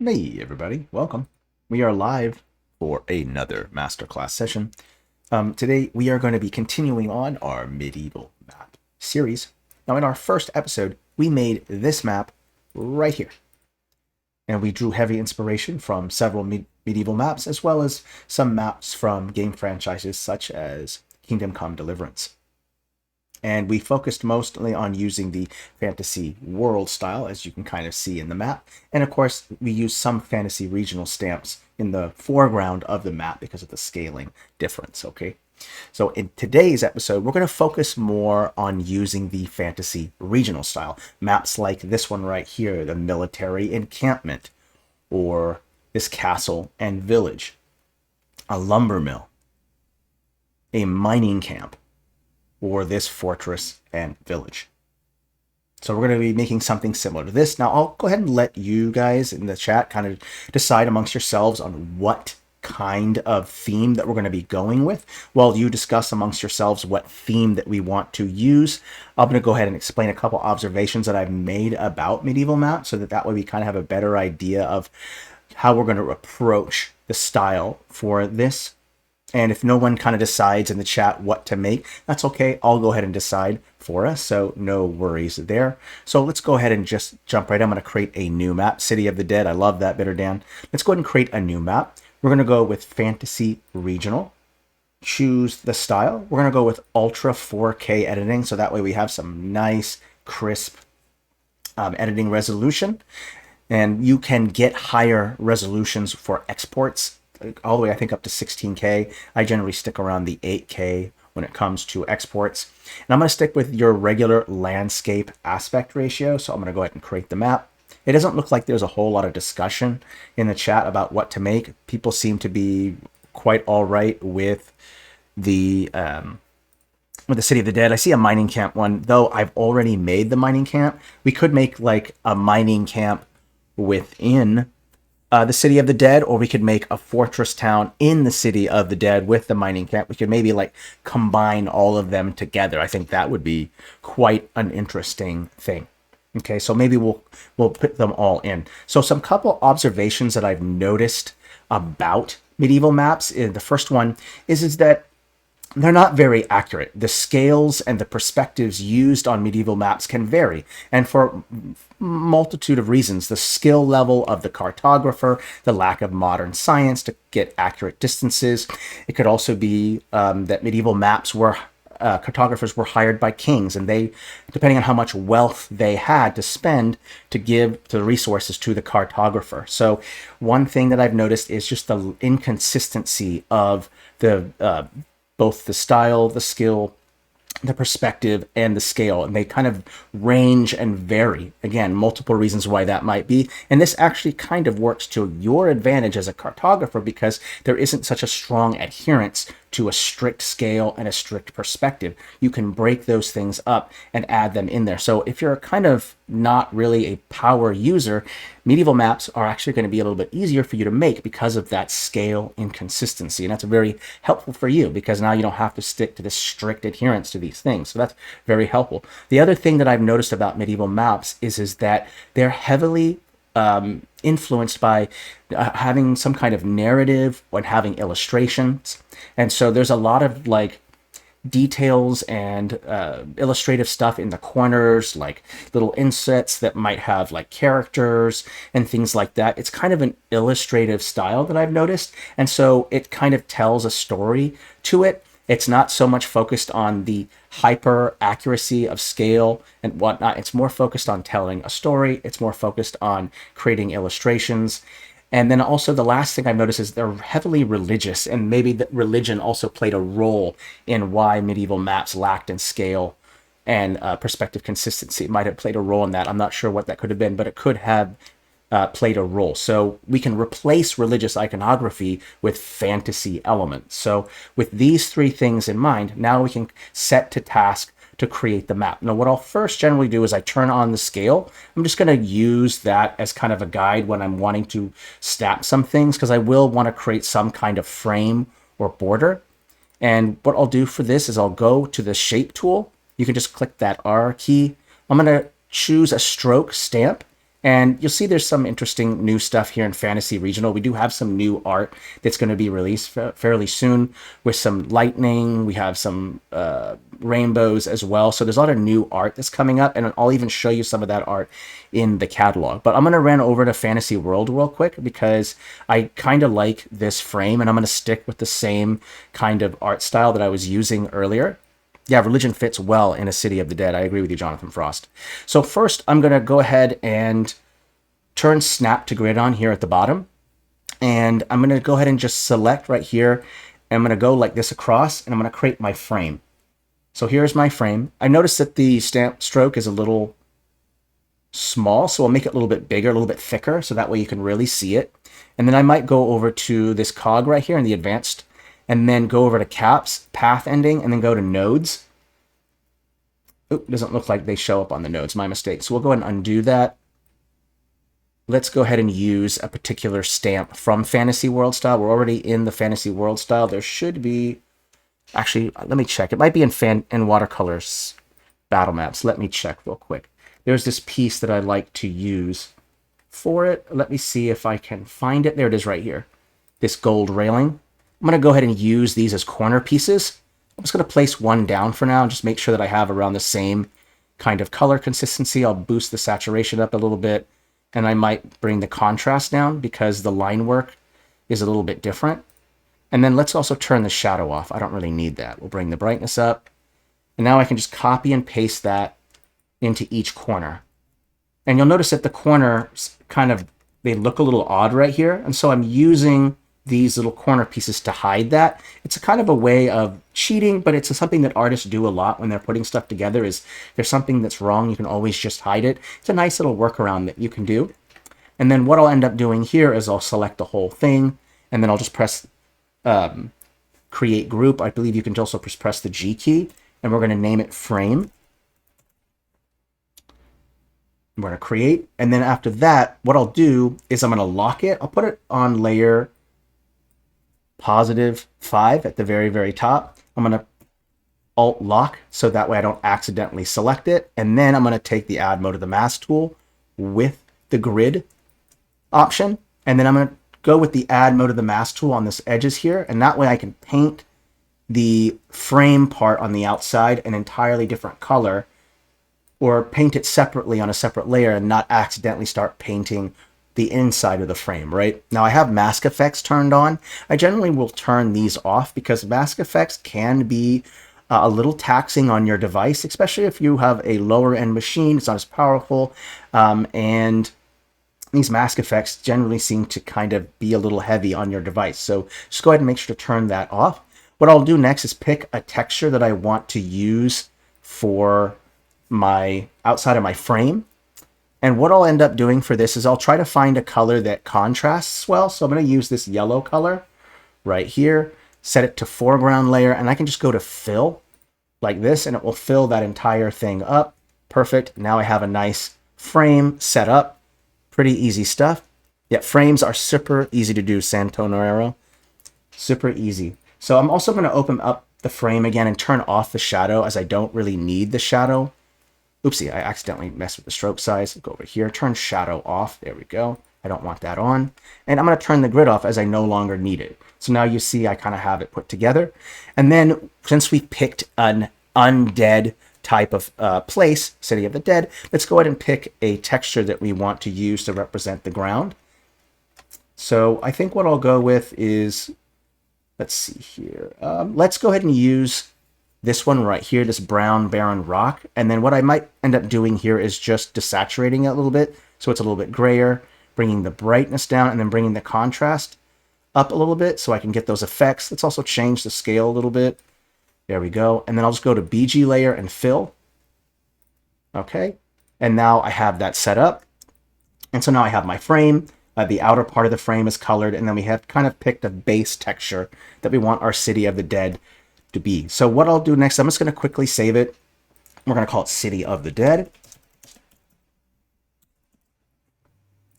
Hey everybody, welcome. We are live for another Masterclass session. Today we are going to be continuing on our medieval map series. Now in our first episode, we made this map right here. And we drew heavy inspiration from several medieval maps, as well as some maps from game franchises such as Kingdom Come Deliverance. And we focused mostly on using the fantasy world style, as you can kind of see in the map. And of course, we used some fantasy regional stamps in the foreground of the map because of the scaling difference, okay? So in today's episode, we're going to focus more on using the fantasy regional style. Maps like this one right here, the military encampment, or this castle and village, a lumber mill, a mining camp, or this fortress and village. So we're going to be making something similar to this. Now I'll go ahead and let you guys in the chat kind of decide amongst yourselves on what kind of theme that we're going to be going with while you discuss amongst yourselves what theme that we want to use. I'm going to go ahead and explain a couple observations that I've made about medieval maps so that way we kind of have a better idea of how we're going to approach the style for this. And if no one kind of decides in the chat what to make, that's okay. I'll go ahead and decide for us, so no worries there. So let's go ahead and just jump right in. I'm going to create a new map, City of the Dead. I love that, Bitter Dan. Let's go ahead and create a new map. We're going to go with Fantasy Regional. Choose the style. We're going to go with Ultra 4K editing, so that way we have some nice, crisp editing resolution. And you can get higher resolutions for exports, all the way I think up to 16K. I generally stick around the 8K when it comes to exports. And I'm going to stick with your regular landscape aspect ratio. So I'm going to go ahead and create the map. It doesn't look like there's a whole lot of discussion in the chat about what to make. People seem to be quite all right with the City of the Dead. I see a mining camp one, though I've already made the mining camp. We could make like a mining camp within the City of the Dead, or we could make a fortress town in the City of the Dead with the mining camp. We could maybe like combine all of them together. I think that would be quite an interesting thing. Okay, so maybe we'll put them all in. So some couple observations that I've noticed about medieval maps. The first one is that they're not very accurate. The scales and the perspectives used on medieval maps can vary, and for multitude of reasons. The skill level of the cartographer, the lack of modern science to get accurate distances. It could also be that medieval maps were cartographers were hired by kings, and they, depending on how much wealth they had to spend, to give the resources to the cartographer. So one thing that I've noticed is just the inconsistency of the both the style, the skill, the perspective, and the scale, and they kind of range and vary. Again, multiple reasons why that might be, and this actually kind of works to your advantage as a cartographer because there isn't such a strong adherence to a strict scale and a strict perspective. You can break those things up and add them in there. So if you're kind of not really a power user, medieval maps are actually going to be a little bit easier for you to make because of that scale inconsistency. And that's very helpful for you because now you don't have to stick to this strict adherence to these things. So that's very helpful. The other thing that I've noticed about medieval maps is that they're heavily influenced by having some kind of narrative and having illustrations. And so there's a lot of like details and illustrative stuff in the corners, like little insets that might have like characters and things like that. It's kind of an illustrative style that I've noticed. And so it kind of tells a story to it. It's not so much focused on the hyper accuracy of scale and whatnot. It's more focused on telling a story. It's more focused on creating illustrations. And then also the last thing I've noticed is they're heavily religious, and maybe that religion also played a role in why medieval maps lacked in scale and perspective consistency. It might have played a role in that. I'm not sure what that could have been, but it could have played a role. So we can replace religious iconography with fantasy elements. So with these three things in mind, now we can set to task to create the map. Now, what I'll first generally do is I turn on the scale. I'm just going to use that as kind of a guide when I'm wanting to snap some things, because I will want to create some kind of frame or border. And what I'll do for this is I'll go to the shape tool. You can just click that R key. I'm going to choose a stroke stamp, And you'll see there's some interesting new stuff here in Fantasy Regional. We do have some new art that's going to be released fairly soon with some lightning. We have some rainbows as well. So there's a lot of new art that's coming up, and I'll even show you some of that art in the catalog. But I'm going to run over to Fantasy World real quick because I kind of like this frame, and I'm going to stick with the same kind of art style that I was using earlier. Yeah, religion fits well in a City of the Dead. I agree with you, Jonathan Frost. So first, I'm going to go ahead and turn Snap to Grid on here at the bottom. And I'm going to go ahead and just select right here. And I'm going to go like this across, and I'm going to create my frame. So here's my frame. I noticed that the stamp stroke is a little small, so I'll make it a little bit bigger, a little bit thicker, so that way you can really see it. And then I might go over to this cog right here in the advanced, and then go over to caps, path ending, and then go to nodes. Oop, doesn't look like they show up on the nodes, my mistake. So we'll go ahead and undo that. Let's go ahead and use a particular stamp from Fantasy World Style. We're already in the Fantasy World Style. There should be, actually, let me check. It might be in Watercolors Battle Maps. Let me check real quick. There's this piece that I like to use for it. Let me see if I can find it. There it is right here. This gold railing. I'm going to go ahead and use these as corner pieces. I'm just going to place one down for now and just make sure that I have around the same kind of color consistency. I'll boost the saturation up a little bit, and I might bring the contrast down because the line work is a little bit different. And then let's also turn the shadow off. I don't really need that. We'll bring the brightness up. And now I can just copy and paste that into each corner. And you'll notice that the corners they look a little odd right here. And so I'm using these little corner pieces to hide that. It's a kind of a way of cheating, but it's something that artists do a lot when they're putting stuff together. Is there's something that's wrong, you can always just hide it. It's a nice little workaround that you can do. And then what I'll end up doing here is I'll select the whole thing, and then I'll just press create group. I believe you can also press the G key, and we're going to name it frame. I'm going to create, and then after that, what I'll do is I'm going to lock it. I'll put it on layer +5 at the very, very top. I'm going to Alt lock so that way I don't accidentally select it. And then I'm going to take the Add Mode of the Mask tool with the grid option. And then I'm going to go with the Add Mode of the Mask tool on this edges here. And that way I can paint the frame part on the outside an entirely different color, or paint it separately on a separate layer and not accidentally start painting the inside of the frame, right? Now I have mask effects turned on. I generally will turn these off because mask effects can be a little taxing on your device, especially if you have a lower end machine. It's not as powerful. And these mask effects generally seem to kind of be a little heavy on your device. So just go ahead and make sure to turn that off. What I'll do next is pick a texture that I want to use for my outside of my frame. And what I'll end up doing for this is I'll try to find a color that contrasts well. So I'm going to use this yellow color right here, set it to foreground layer, and I can just go to fill like this, and it will fill that entire thing up. Perfect. Now I have a nice frame set up. Pretty easy stuff. Yeah, frames are super easy to do, Santonero. Super easy. So I'm also going to open up the frame again and turn off the shadow, as I don't really need the shadow. Oopsie, I accidentally messed with the stroke size. Go over here, turn shadow off. There we go. I don't want that on. And I'm going to turn the grid off as I no longer need it. So now you see I kind of have it put together. And then since we picked an undead type of place, City of the Dead, let's go ahead and pick a texture that we want to use to represent the ground. So I think what I'll go with is, let's see here. Let's go ahead and use this one right here, this brown barren rock. And then what I might end up doing here is just desaturating it a little bit, so it's a little bit grayer, bringing the brightness down, and then bringing the contrast up a little bit so I can get those effects. Let's also change the scale a little bit. There we go. And then I'll just go to BG layer and fill. Okay. And now I have that set up. And so now I have my frame. The outer part of the frame is colored, and then we have kind of picked a base texture that we want our City of the Dead to be. So what I'll do next, I'm just going to quickly save it. We're going to call it City of the Dead.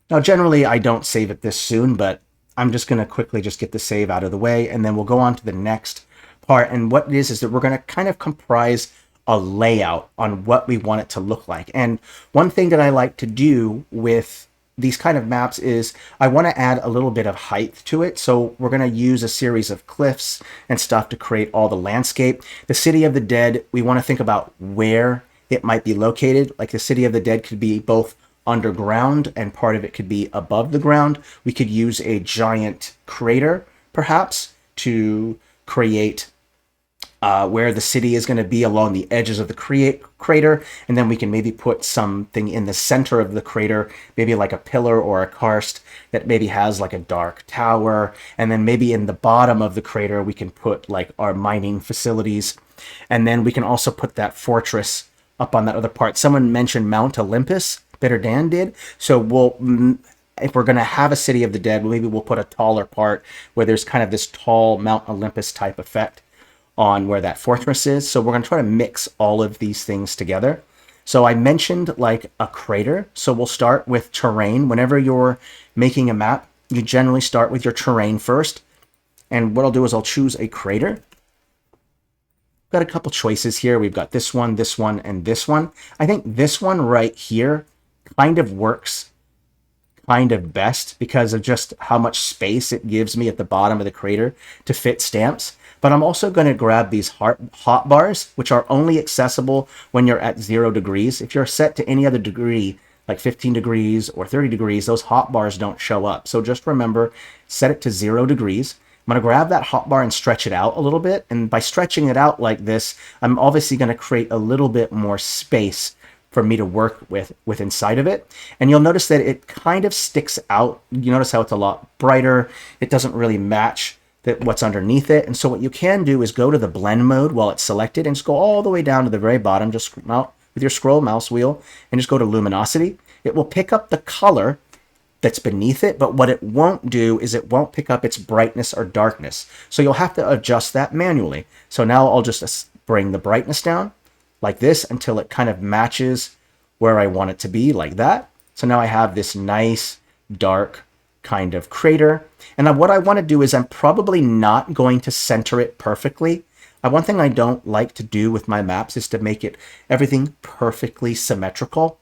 Now, generally, I don't save it this soon, but I'm just going to quickly just get the save out of the way, and then we'll go on to the next part. And what it is that we're going to kind of comprise a layout on what we want it to look like. And one thing that I like to do with these kind of maps is I want to add a little bit of height to it. So we're going to use a series of cliffs and stuff to create all the landscape. The City of the Dead, we want to think about where it might be located. Like the City of the Dead could be both underground and part of it could be above the ground. We could use a giant crater perhaps to create where the city is going to be along the edges of the crater, and then we can maybe put something in the center of the crater, maybe like a pillar or a karst that maybe has like a dark tower, and then maybe in the bottom of the crater we can put like our mining facilities, and then we can also put that fortress up on that other part. Someone mentioned Mount Olympus, Bitter Dan did, so if we're going to have a City of the Dead, maybe we'll put a taller part where there's kind of this tall Mount Olympus type effect on where that fortress is. So we're going to try to mix all of these things together. So I mentioned like a crater. So we'll start with terrain. Whenever you're making a map, you generally start with your terrain first. And what I'll do is I'll choose a crater. Got a couple choices here. We've got this one, and this one. I think this one right here kind of works kind of best because of just how much space it gives me at the bottom of the crater to fit stamps. But I'm also going to grab these hot bars, which are only accessible when you're at 0 degrees. If you're set to any other degree, like 15 degrees or 30 degrees, those hot bars don't show up. So just remember, set it to 0 degrees. I'm going to grab that hot bar and stretch it out a little bit. And by stretching it out like this, I'm obviously going to create a little bit more space for me to work with inside of it. And you'll notice that it kind of sticks out. You notice how it's a lot brighter. It doesn't really match what's underneath it. And so what you can do is go to the blend mode while it's selected and just go all the way down to the very bottom, just out with your scroll mouse wheel and just go to luminosity. It will pick up the color that's beneath it, but what it won't do is it won't pick up its brightness or darkness. So you'll have to adjust that manually. So now I'll just bring the brightness down like this until it kind of matches where I want it to be, like that. So now I have this nice dark kind of crater. And what I want to do is I'm probably not going to center it perfectly. One thing I don't like to do with my maps is to make it everything perfectly symmetrical.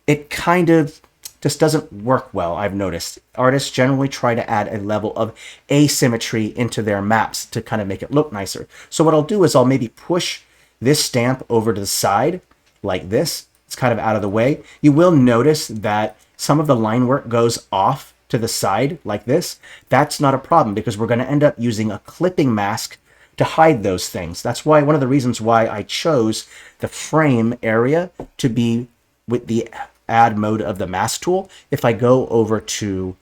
It kind of just doesn't work well, I've noticed. Artists generally try to add a level of asymmetry into their maps to kind of make it look nicer. So what I'll do is I'll maybe push this stamp over to the side like this. It's kind of out of the way. You will notice that some of the line work goes off to the side like this. That's not a problem because we're going to end up using a clipping mask to hide those things. That's why one of the reasons why I chose the frame area to be with the add mode of the mask tool. If I go over to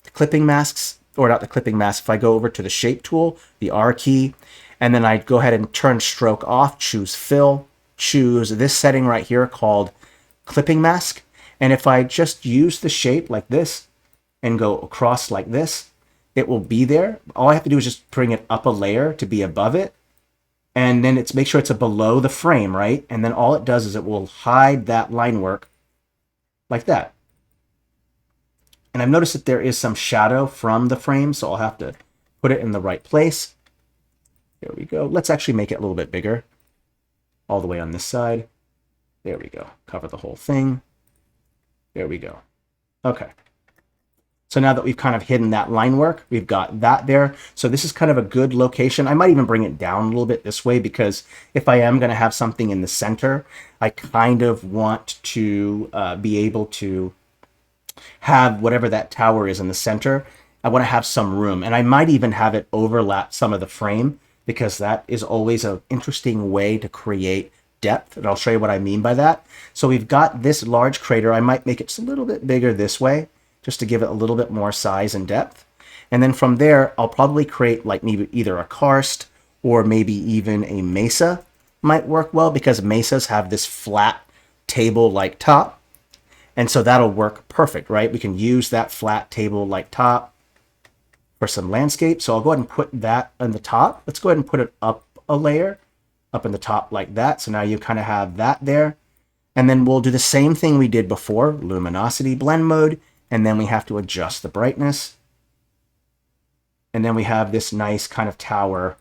the clipping masks, or not the clipping mask, if I go over to the shape tool, the R key, and then I go ahead and turn stroke off, choose fill, choose this setting right here called clipping mask. And if I just use the shape like this and go across like this, it will be there. All I have to do is just bring it up a layer to be above it. And then make sure it's below the frame, right? And then all it does is it will hide that line work like that. And I've noticed that there is some shadow from the frame, so I'll have to put it in the right place. There we go. Let's actually make it a little bit bigger. All the way on this side. There we go. Cover the whole thing. There we go. Okay. So now that we've kind of hidden that line work, we've got that there. So this is kind of a good location. I might even bring it down a little bit this way because if I am going to have something in the center, I kind of want to be able to have whatever that tower is in the center. I want to have some room. And I might even have it overlap some of the frame because that is always an interesting way to create depth. And I'll show you what I mean by that. So we've got this large crater. I might make it just a little bit bigger this way, just to give it a little bit more size and depth. And then from there, I'll probably create like maybe either a karst or maybe even a mesa might work well because mesas have this flat table-like top. And so that'll work perfect, right? We can use that flat table-like top for some landscape. So I'll go ahead and put that on the top. Let's go ahead and put it up a layer, up in the top like that. So now you kind of have that there. And then we'll do the same thing we did before, luminosity blend mode. And then we have to adjust the brightness. And then we have this nice kind of tower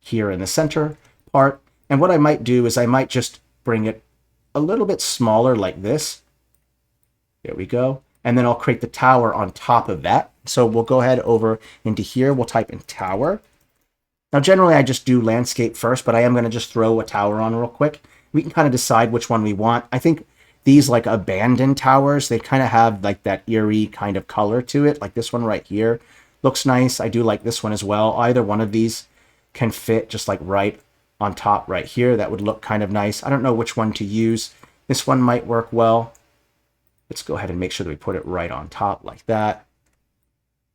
here in the center part. And what I might do is I might just bring it a little bit smaller like this. There we go. And then I'll create the tower on top of that. So we'll go ahead over into here. We'll type in tower. Now, generally, I just do landscape first, but I am going to just throw a tower on real quick. We can kind of decide which one we want. I think these like abandoned towers, they kind of have like that eerie kind of color to it. Like this one right here looks nice. I do like this one as well. Either one of these can fit just like right on top right here. That would look kind of nice. I don't know which one to use. This one might work well. Let's go ahead and make sure that we put it right on top like that.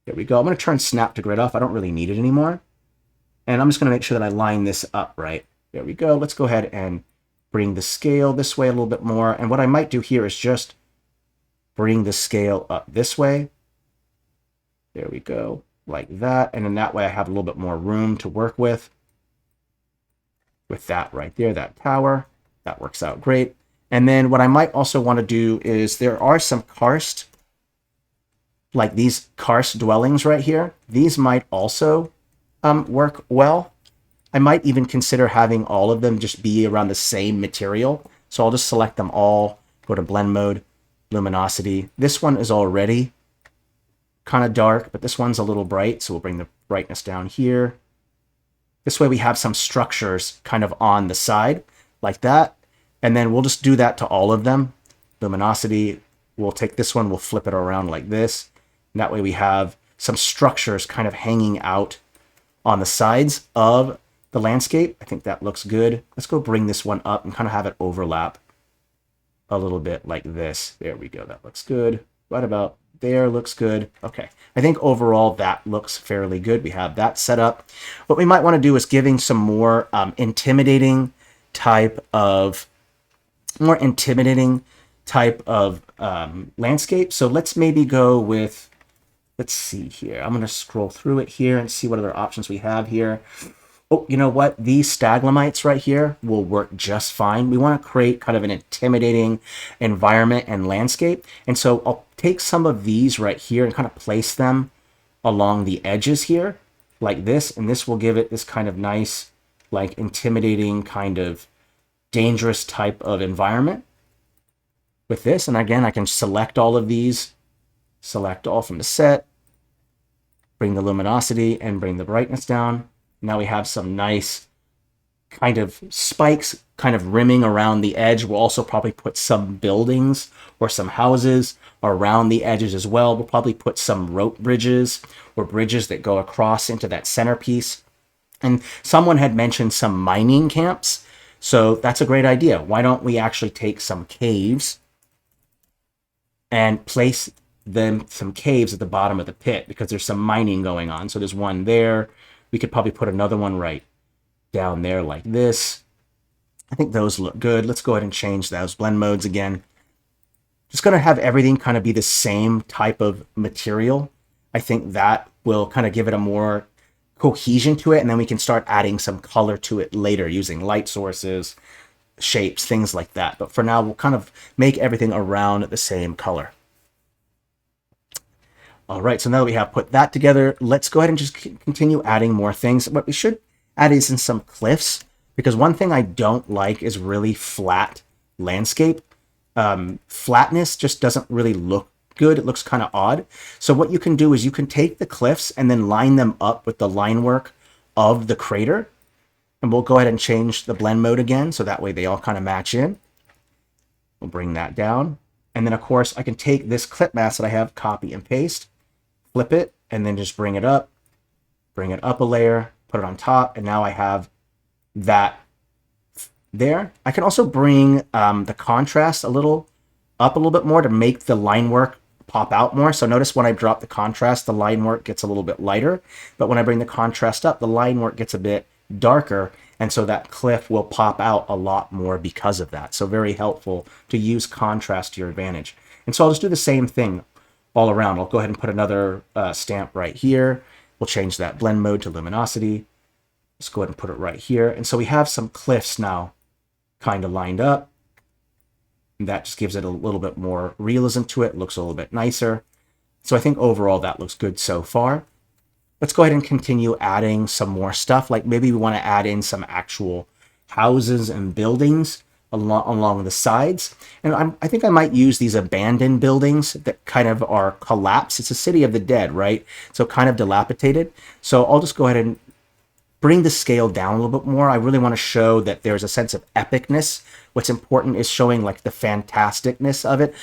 There we go. I'm going to turn snap to grid off. I don't really need it anymore. And I'm just going to make sure that I line this up right. There we go. Let's go ahead and bring the scale this way a little bit more. And what I might do here is just bring the scale up this way. There we go. Like that. And then that way I have a little bit more room to work with. With that right there, that tower. That works out great. And then what I might also want to do is there are some karst, like these karst dwellings right here. These might also work well. I might even consider having all of them just be around the same material. So I'll just select them all, go to blend mode, luminosity. This one is already kind of dark, but this one's a little bright. So we'll bring the brightness down here. This way we have some structures kind of on the side like that. And then we'll just do that to all of them. Luminosity, we'll take this one, we'll flip it around like this. And that way we have some structures kind of hanging out on the sides of the landscape. I think that looks good. Let's go bring this one up and kind of have it overlap a little bit like this. There we go. That looks good. Right about there looks good. Okay. I think overall that looks fairly good. We have that set up. What we might want to do is giving some more intimidating type of landscape. So let's maybe go with, let's see here. I'm going to scroll through it here and see what other options we have here. Oh, you know what? These staglamites right here will work just fine. We want to create kind of an intimidating environment and landscape. And so I'll take some of these right here and kind of place them along the edges here like this. And this will give it this kind of nice, like intimidating kind of dangerous type of environment with this. And again, I can select all of these, select all from the set, bring the luminosity and bring the brightness down. Now we have some nice kind of spikes kind of rimming around the edge. We'll also probably put some buildings or some houses around the edges as well. We'll probably put some rope bridges or bridges that go across into that centerpiece. And someone had mentioned some mining camps. So that's a great idea. Why don't we actually take some caves and place some caves at the bottom of the pit, because there's some mining going on. So there's one there. We could probably put another one right down there like this. I think those look good. Let's go ahead and change those blend modes again. Just going to have everything kind of be the same type of material. I think that will kind of give it a more cohesion to it, and then we can start adding some color to it later using light sources, shapes, things like that. But for now, we'll kind of make everything around the same color. All right, so now that we have put that together, let's go ahead and just continue adding more things. What we should add is in some cliffs, because one thing I don't like is really flat landscape. Flatness just doesn't really look good. It looks kind of odd. So what you can do is you can take the cliffs and then line them up with the line work of the crater. And we'll go ahead and change the blend mode again, so that way they all kind of match in. We'll bring that down. And then, of course, I can take this clip mask that I have, copy and paste, flip it, and then just bring it up a layer, put it on top, and now I have that there. I can also bring the contrast up a little bit more to make the line work pop out more. So notice when I drop the contrast, the line work gets a little bit lighter, but when I bring the contrast up, the line work gets a bit darker, and so that cliff will pop out a lot more because of that. So very helpful to use contrast to your advantage. And so I'll just do the same thing all around. I'll go ahead and put another stamp right here. We'll change that blend mode to luminosity. Let's go ahead and put it right here. And so we have some cliffs now kind of lined up. And that just gives it a little bit more realism to it. It looks a little bit nicer. So I think overall that looks good so far. Let's go ahead and continue adding some more stuff. Like maybe we want to add in some actual houses and buildings along the sides. And I think I might use these abandoned buildings that kind of are collapsed. It's a city of the dead, right? So kind of dilapidated. So I'll just go ahead and bring the scale down a little bit more. I really want to show that there's a sense of epicness. What's important is showing like the fantasticness of it,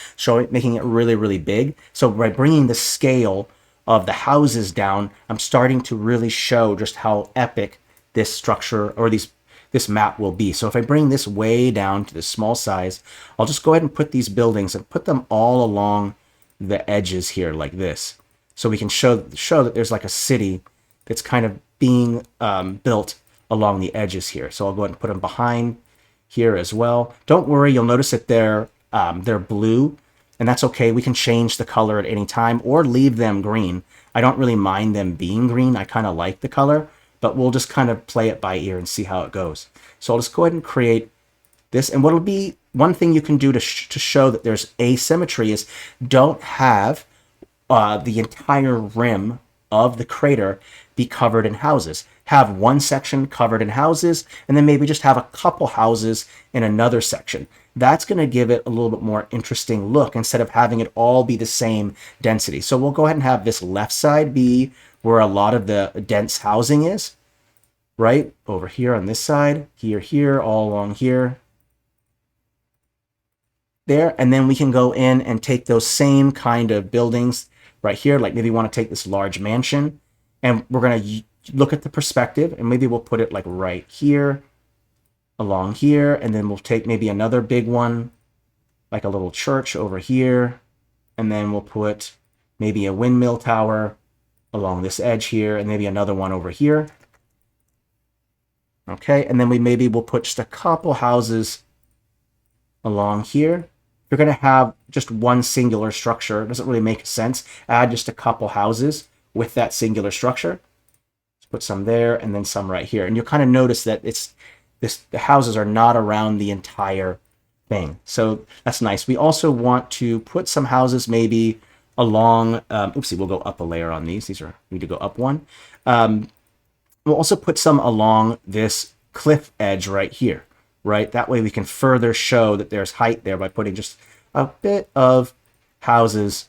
making it really, really big. So by bringing the scale of the houses down, I'm starting to really show just how epic this structure or this map will be. So if I bring this way down to the small size, I'll just go ahead and put these buildings and put them all along the edges here like this. So we can show that there's like a city that's kind of being built along the edges here. So I'll go ahead and put them behind here as well. Don't worry, you'll notice that they're blue, and that's okay. We can change the color at any time or leave them green. I don't really mind them being green. I kind of like the color, but we'll just kind of play it by ear and see how it goes. So I'll just go ahead and create this. And what'll be one thing you can do to show that there's asymmetry is don't have the entire rim of the crater be covered in houses. Have one section covered in houses, and then maybe just have a couple houses in another section. That's going to give it a little bit more interesting look instead of having it all be the same density. So we'll go ahead and have this left side be where a lot of the dense housing is, right? Over here on this side, here, all along here, there. And then we can go in and take those same kind of buildings right here, like maybe we want to take this large mansion, and we're going to look at the perspective, and maybe we'll put it like right here, along here, and then we'll take maybe another big one, like a little church over here, and then we'll put maybe a windmill tower along this edge here, and maybe another one over here. Okay, and then we'll put just a couple houses along here. You're going to have just one singular structure. It doesn't really make sense. Add just a couple houses with that singular structure. Let's put some there and then some right here. And you'll kind of notice that the houses are not around the entire thing. So that's nice. We also want to put some houses maybe along, we'll go up a layer on these. We need to go up one. We'll also put some along this cliff edge right here, right? That way we can further show that there's height there by putting just a bit of houses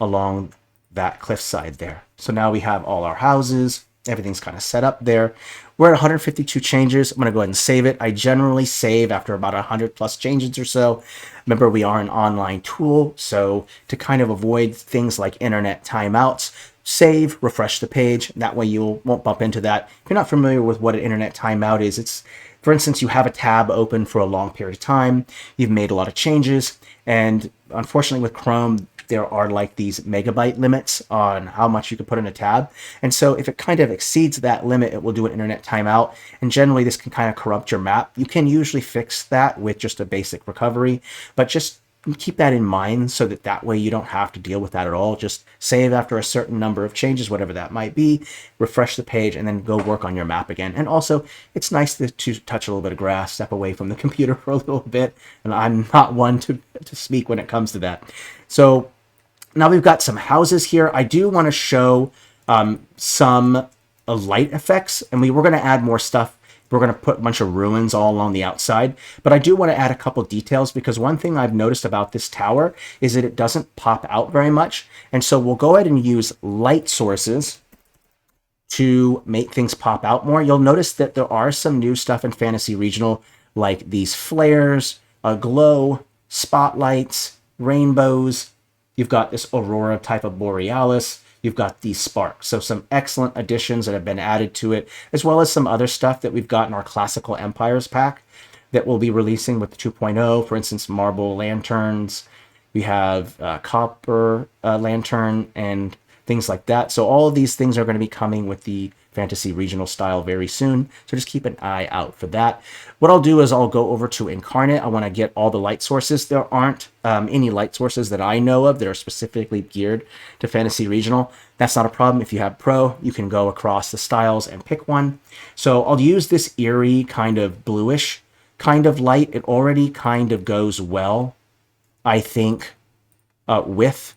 along that cliffside there. So now we have all our houses. Everything's kind of set up there. We're at 152 changes. I'm going to go ahead and save it. I generally save after about 100 plus changes or so. Remember, we are an online tool, so to kind of avoid things like internet timeouts, save, refresh the page. That way you won't bump into that. If you're not familiar with what an internet timeout is, it's, for instance, you have a tab open for a long period of time, you've made a lot of changes, and unfortunately with Chrome, there are like these megabyte limits on how much you can put in a tab. And so if it kind of exceeds that limit, it will do an internet timeout. And generally this can kind of corrupt your map. You can usually fix that with just a basic recovery, but just keep that in mind so that way you don't have to deal with that at all. Just save after a certain number of changes, whatever that might be, refresh the page, and then go work on your map again. And also, it's nice to touch a little bit of grass, step away from the computer for a little bit. And I'm not one to speak when it comes to that. So now we've got some houses here. I do want to show some light effects, and we're going to add more stuff. We're going to put a bunch of ruins all along the outside, but I do want to add a couple details because one thing I've noticed about this tower is that it doesn't pop out very much. And so we'll go ahead and use light sources to make things pop out more. You'll notice that there are some new stuff in Fantasy Regional, like these flares, a glow, spotlights, rainbows. You've got this aurora type of borealis. You've got these sparks. So some excellent additions that have been added to it, as well as some other stuff that we've got in our Classical Empires pack that we'll be releasing with the 2.0. For instance, marble lanterns. We have copper lantern and things like that. So all of these things are going to be coming with the Fantasy Regional style very soon. So just keep an eye out for that. What I'll do is I'll go over to Inkarnate. I want to get all the light sources. There aren't any light sources that I know of that are specifically geared to Fantasy Regional. That's not a problem. If you have Pro, you can go across the styles and pick one. So I'll use this eerie kind of bluish kind of light. It already kind of goes well, I think, with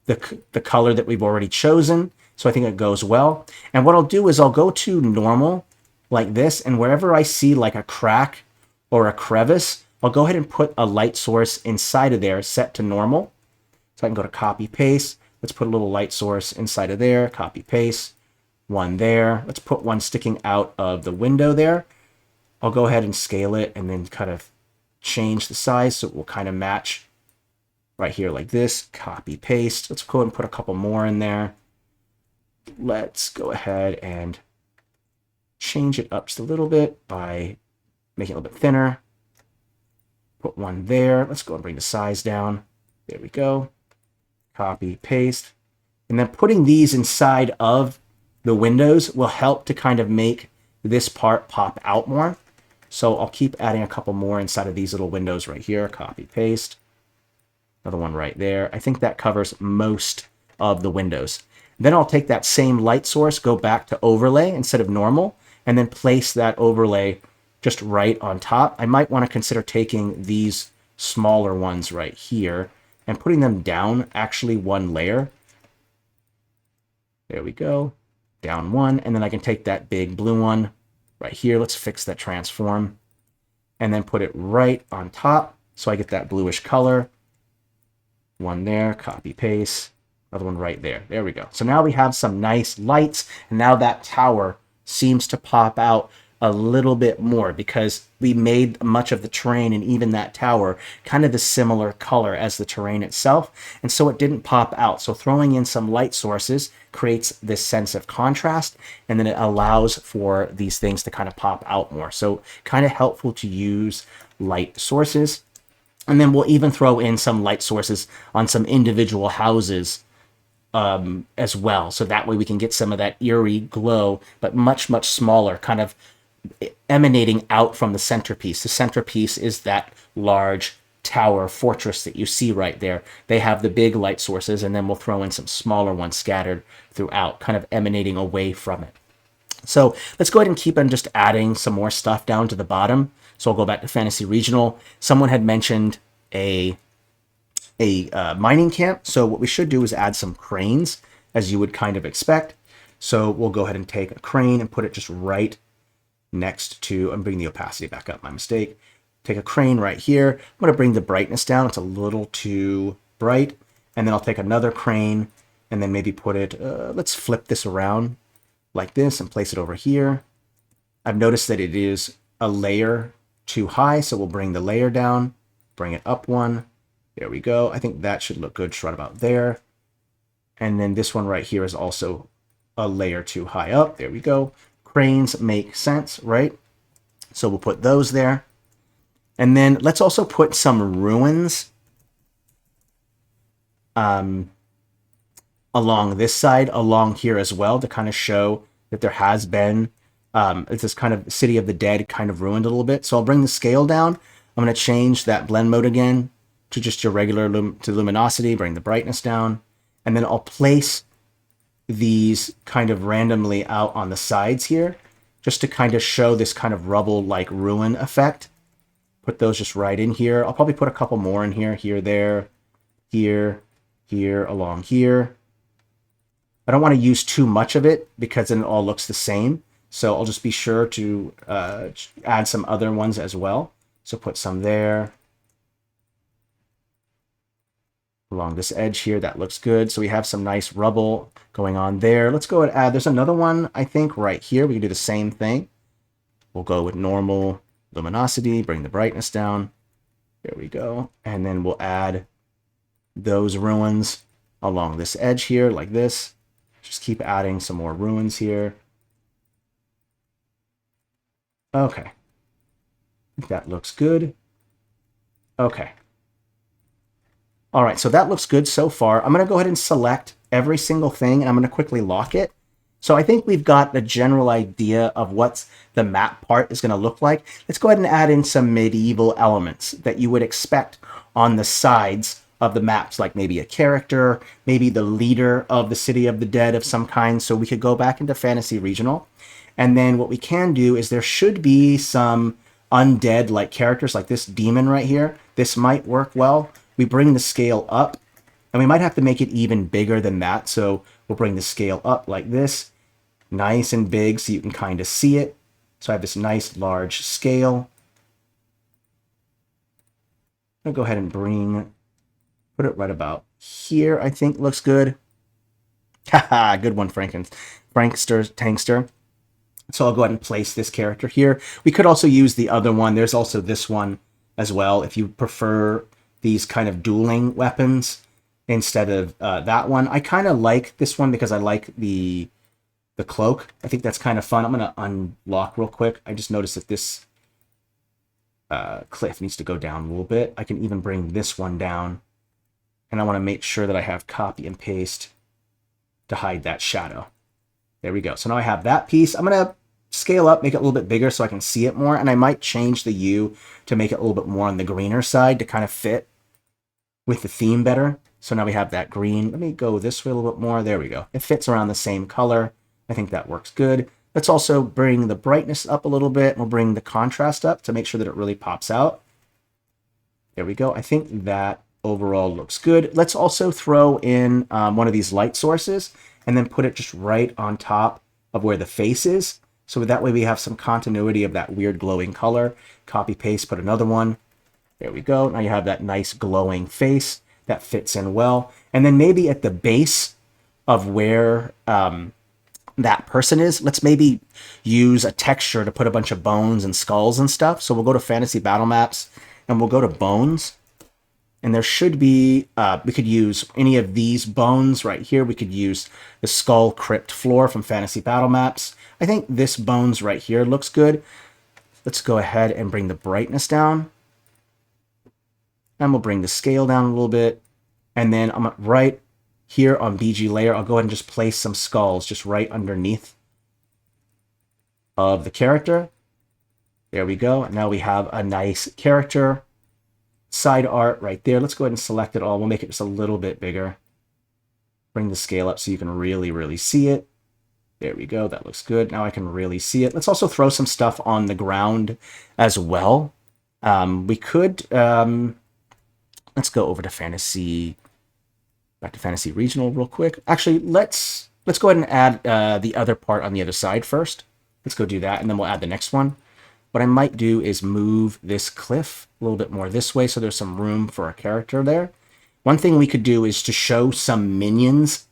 the color that we've already chosen. So I think it goes well. And what I'll do is I'll go to normal like this. And wherever I see like a crack or a crevice, I'll go ahead and put a light source inside of there set to normal. So I can go to copy paste. Let's put a little light source inside of there, copy paste, one there. Let's put one sticking out of the window there. I'll go ahead and scale it and then kind of change the size so it will kind of match right here like this, copy paste. Let's go ahead and put a couple more in there. Let's go ahead and change it up just a little bit by making it a little bit thinner. Put one there. Let's go and bring the size down. There we go. Copy, paste. And then putting these inside of the windows will help to kind of make this part pop out more. So I'll keep adding a couple more inside of these little windows right here. Copy, paste. Another one right there. I think that covers most of the windows. Then I'll take that same light source, go back to overlay instead of normal, and then place that overlay just right on top. I might want to consider taking these smaller ones right here and putting them down actually one layer. There we go. Down one. And then I can take that big blue one right here. Let's fix that transform. And then put it right on top so I get that bluish color. One there. Copy, paste. Another one right there. There we go. So now we have some nice lights. And now that tower seems to pop out a little bit more because we made much of the terrain and even that tower kind of the similar color as the terrain itself. And so it didn't pop out. So throwing in some light sources creates this sense of contrast, and then it allows for these things to kind of pop out more. So kind of helpful to use light sources. And then we'll even throw in some light sources on some individual houses as well. So that way we can get some of that eerie glow, but much, much smaller, kind of emanating out from the centerpiece. The centerpiece is that large tower fortress that you see right there. They have the big light sources, and then we'll throw in some smaller ones scattered throughout, kind of emanating away from it. So let's go ahead and keep on just adding some more stuff down to the bottom. So I'll go back to Fantasy Regional. Someone had mentioned a mining camp. So what we should do is add some cranes, as you would kind of expect. So we'll go ahead and take a crane and put it just right next to, I'm bringing the opacity back up, my mistake. Take a crane right here. I'm going to bring the brightness down. It's a little too bright. And then I'll take another crane and then maybe put it, let's flip this around like this and place it over here. I've noticed that it is a layer too high, so we'll bring the layer down, bring it up one. There we go. I think that should look good just right about there. And then this one right here is also a layer too high up. There we go. Cranes make sense, right? So we'll put those there. And then let's also put some ruins along this side, along here as well, to kind of show that there has been it's this kind of City of the Dead kind of ruined a little bit. So I'll bring the scale down. I'm going to change that blend mode again to just your regular to luminosity, bring the brightness down. And then I'll place these kind of randomly out on the sides here, just to kind of show this kind of rubble-like ruin effect. Put those just right in here. I'll probably put a couple more in here, there, here, along here. I don't want to use too much of it because then it all looks the same. So I'll just be sure to add some other ones as well. So put some there. Along this edge here, that looks good. So we have some nice rubble going on there. Let's go and add, there's another one, I think, right here. We can do the same thing. We'll go with normal luminosity, bring the brightness down. There we go. And then we'll add those ruins along this edge here, like this. Just keep adding some more ruins here. Okay. I think that looks good. Okay. All right, so that looks good so far. I'm going to go ahead and select every single thing, and I'm going to quickly lock it. So I think we've got a general idea of what the map part is going to look like. Let's go ahead and add in some medieval elements that you would expect on the sides of the maps, like maybe a character, maybe the leader of the City of the Dead of some kind. So we could go back into Fantasy Regional. And then what we can do is there should be some undead-like characters, like this demon right here. This might work well. We bring the scale up, and we might have to make it even bigger than that. So we'll bring the scale up like this, nice and big so you can kind of see it. So I have this nice large scale. I'm gonna go ahead and put it right about here. I think looks good. Haha, good one, Frankster, Tankster. So I'll go ahead and place this character here. We could also use the other one. There's also this one as well, if you prefer these kind of dueling weapons instead of that one. I kind of like this one because I like the cloak. I think that's kind of fun. I'm going to unlock real quick. I just noticed that this cliff needs to go down a little bit. I can even bring this one down. And I want to make sure that I have copy and paste to hide that shadow. There we go. So now I have that piece. I'm going to scale up, make it a little bit bigger so I can see it more. And I might change the U to make it a little bit more on the greener side to kind of fit with the theme better. So now we have that green. Let me go this way a little bit more. There we go. It fits around the same color. I think that works good. Let's also bring the brightness up a little bit. We'll bring the contrast up to make sure that it really pops out. There we go. I think that overall looks good. Let's also throw in one of these light sources and then put it just right on top of where the face is. So that way we have some continuity of that weird glowing color. Copy, paste, put another one. There we go. Now you have that nice glowing face that fits in well. And then maybe at the base of where that person is, let's maybe use a texture to put a bunch of bones and skulls and stuff. So we'll go to Fantasy Battle Maps and we'll go to Bones. And there should be, we could use any of these bones right here. We could use the Skull Crypt Floor from Fantasy Battle Maps. I think this bones right here looks good. Let's go ahead and bring the brightness down. And we'll bring the scale down a little bit. And then I'm right here on BG layer. I'll go ahead and just place some skulls just right underneath of the character. There we go. And now we have a nice character. Side art right there. Let's go ahead and select it all. We'll make it just a little bit bigger. Bring the scale up so you can really see it. There we go. That looks good. Now I can really see it. Let's also throw some stuff on the ground as well. We could, let's go over to Fantasy, back to Fantasy Regional real quick. Actually, let's go ahead and add the other part on the other side first. Let's go do that, and then we'll add the next one. What I might do is move this cliff a little bit more this way so there's some room for a character there. One thing we could do is to show some minions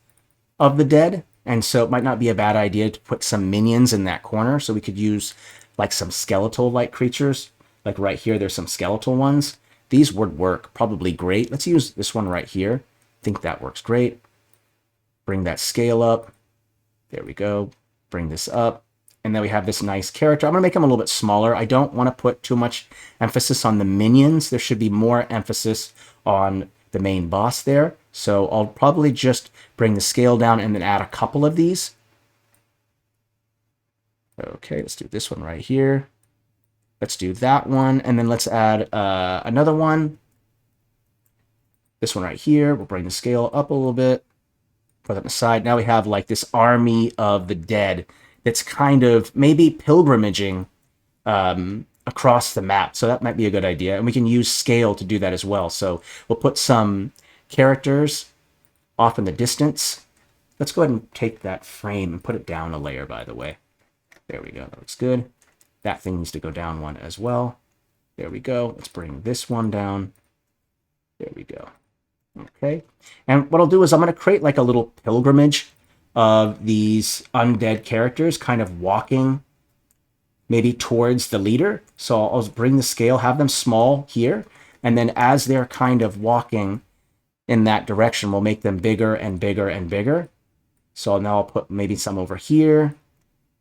of the dead. And so it might not be a bad idea to put some minions in that corner. So we could use like some skeletal-like creatures. Like right here, there's some skeletal ones. These would work probably great. Let's use this one right here. I think that works great. Bring that scale up. There we go. Bring this up. And then we have this nice character. I'm going to make him a little bit smaller. I don't want to put too much emphasis on the minions. There should be more emphasis on the main boss there. So I'll probably just bring the scale down and then add a couple of these. Okay, let's do this one right here. Let's do that one. And then let's add another one. This one right here. We'll bring the scale up a little bit. Put that aside. Now we have like this army of the dead that's kind of maybe pilgrimaging across the map. So that might be a good idea. And we can use scale to do that as well. So we'll put some characters off in the distance. Let's go ahead and take that frame and put it down a layer, by the way. There we go. That looks good. That thing needs to go down one as well. There we go. Let's bring this one down. There we go. Okay. And what I'll do is I'm going to create like a little pilgrimage of these undead characters kind of walking maybe towards the leader. So I'll bring the scale, have them small here, and then as they're kind of walking in that direction, we'll make them bigger and bigger and bigger. So now I'll put maybe some over here,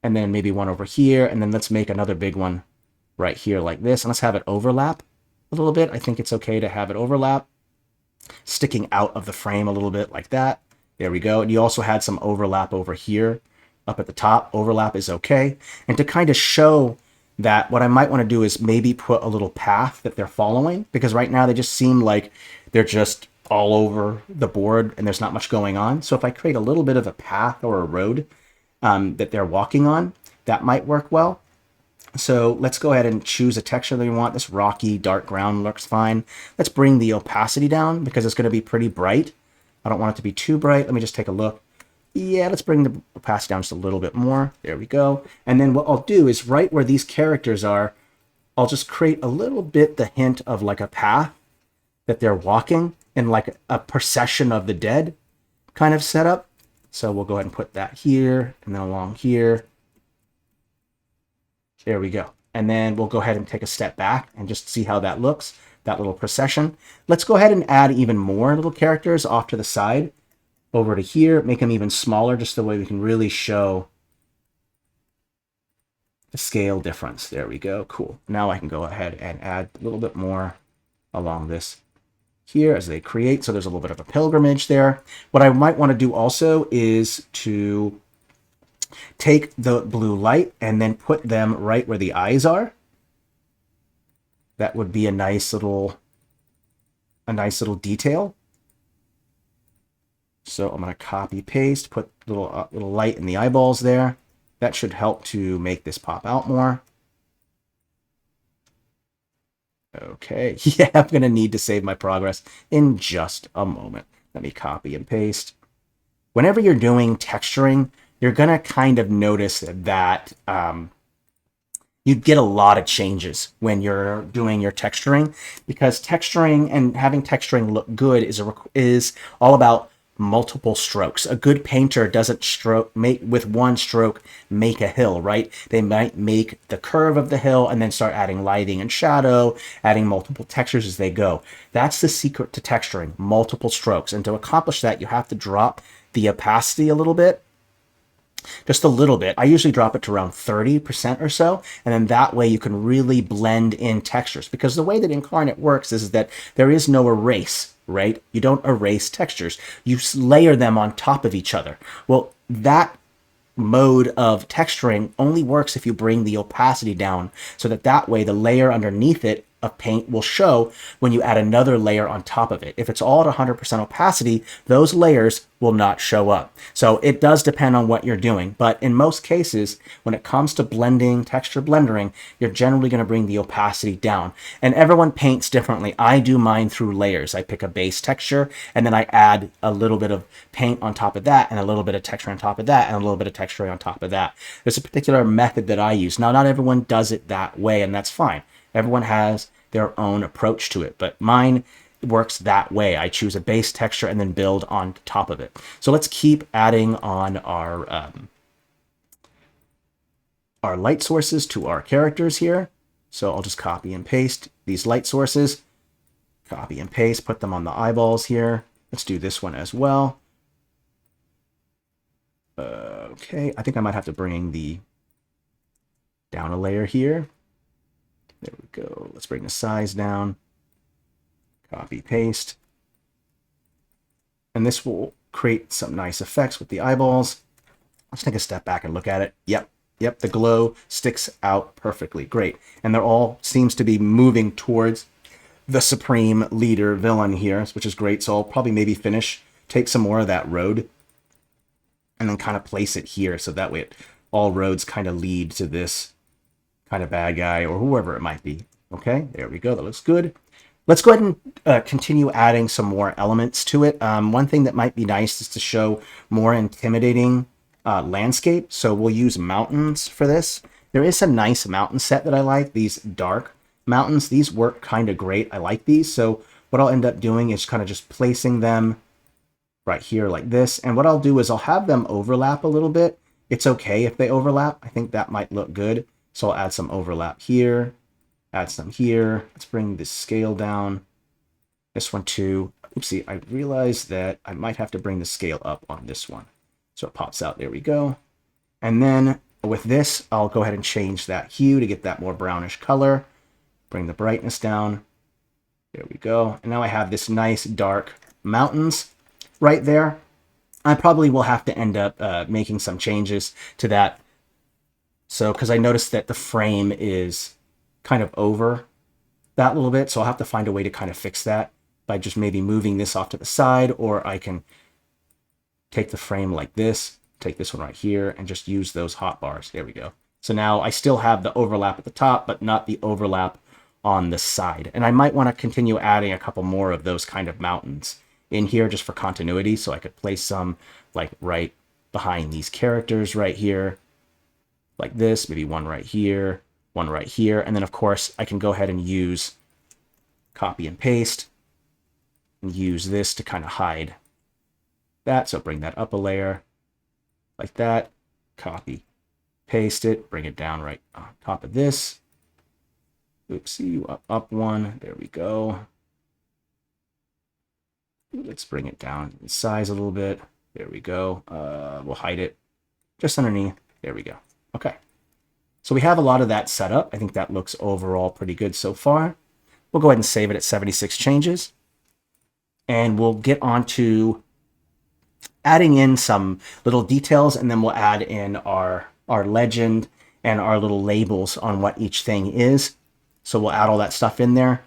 and then maybe one over here, and then let's make another big one right here like this, and let's have it overlap a little bit. I think it's okay to have it overlap, sticking out of the frame a little bit like that. There we go. And you also had some overlap over here up at the top. Overlap is okay. And to kind of show that, what I might want to do is maybe put a little path that they're following, because right now they just seem like they're just all over the board and there's not much going on. So if I create a little bit of a path or a road that they're walking on, that might work well. So let's go ahead and choose a texture that we want. This rocky dark ground looks fine. Let's bring the opacity down because it's going to be pretty bright. I don't want it to be too bright. Let me just take a look. Yeah, let's bring the opacity down just a little bit more. There we go. And then what I'll do is right where these characters are, I'll just create a little bit the hint of like a path that they're walking in, like a procession of the dead kind of setup. So we'll go ahead and put that here and then along here. There we go. And then we'll go ahead and take a step back and just see how that looks, that little procession. Let's go ahead and add even more little characters off to the side over to here, make them even smaller, just the way we can really show the scale difference. There we go. Cool. Now I can go ahead and add a little bit more along this here as they create. So there's a little bit of a pilgrimage there. What I might want to do also is to take the blue light and then put them right where the eyes are. That would be a nice little detail. So I'm going to copy paste, put little light in the eyeballs there. That should help to make this pop out more. Okay, yeah, I'm going to need to save my progress in just a moment. Let me copy and paste. Whenever you're doing texturing, you're going to kind of notice that you get a lot of changes when you're doing your texturing, because texturing and having texturing look good is all about multiple strokes. A good painter doesn't make with one stroke make a hill, right? They might make the curve of the hill and then start adding lighting and shadow, adding multiple textures as they go. That's the secret to texturing, multiple strokes. And to accomplish that, you have to drop the opacity a little bit. Just a little bit. I usually drop it to around 30% or so, and then that way you can really blend in textures, because the way that Inkarnate works is that there is no erase, right? You don't erase textures. You layer them on top of each other. Well, that mode of texturing only works if you bring the opacity down, so that way the layer underneath it of paint will show when you add another layer on top of it. If it's all at 100% opacity, those layers will not show up. So it does depend on what you're doing, but in most cases, when it comes to blending, texture blendering, you're generally going to bring the opacity down. And everyone paints differently. I do mine through layers. I pick a base texture, and then I add a little bit of paint on top of that, and a little bit of texture on top of that, and a little bit of texture on top of that. There's a particular method that I use. Now, not everyone does it that way, and that's fine. Everyone has their own approach to it, but mine works that way. I choose a base texture and then build on top of it. So let's keep adding on our light sources to our characters here. So I'll just copy and paste these light sources, copy and paste, put them on the eyeballs here. Let's do this one as well. Okay, I think I might have to bring the down a layer here. There we go. Let's bring the size down. Copy, paste. And this will create some nice effects with the eyeballs. Let's take a step back and look at it. Yep, the glow sticks out perfectly. Great. And they're all seems to be moving towards the supreme leader villain here, which is great. So I'll probably maybe take some more of that road and then kind of place it here. So that way all roads kind of lead to this kind of bad guy or whoever it might be. Okay, there we go. That looks good. Let's go ahead and continue adding some more elements to it. One thing that might be nice is to show more intimidating landscape. So we'll use mountains for this. There is a nice mountain set that I like. These dark mountains, these work kind of great. I like these. So what I'll end up doing is kind of just placing them right here like this. And what I'll do is I'll have them overlap a little bit. It's okay if they overlap. I think that might look good. So I'll add some overlap here, add some here. Let's bring this scale down. This one too. Oopsie, I realized that I might have to bring the scale up on this one. So it pops out. There we go. And then with this, I'll go ahead and change that hue to get that more brownish color. Bring the brightness down. There we go. And now I have this nice dark mountains right there. I probably will have to end up making some changes to that. So, because I noticed that the frame is kind of over that little bit, so I'll have to find a way to kind of fix that by just maybe moving this off to the side, or I can take the frame like this, take this one right here, and just use those hotbars. There we go. So now I still have the overlap at the top, but not the overlap on the side. And I might want to continue adding a couple more of those kind of mountains in here just for continuity, so I could place some like right behind these characters right here, like this, maybe one right here, one right here. And then of course I can go ahead and use copy and paste and use this to kind of hide that. So bring that up a layer like that, copy, paste it, bring it down right on top of this. Oopsie, up one, there we go. Let's bring it down in size a little bit. There we go. We'll hide it just underneath. There we go. Okay. So we have a lot of that set up. I think that looks overall pretty good so far. We'll go ahead and save it at 76 changes. And we'll get on to adding in some little details, and then we'll add in our legend and our little labels on what each thing is. So we'll add all that stuff in there.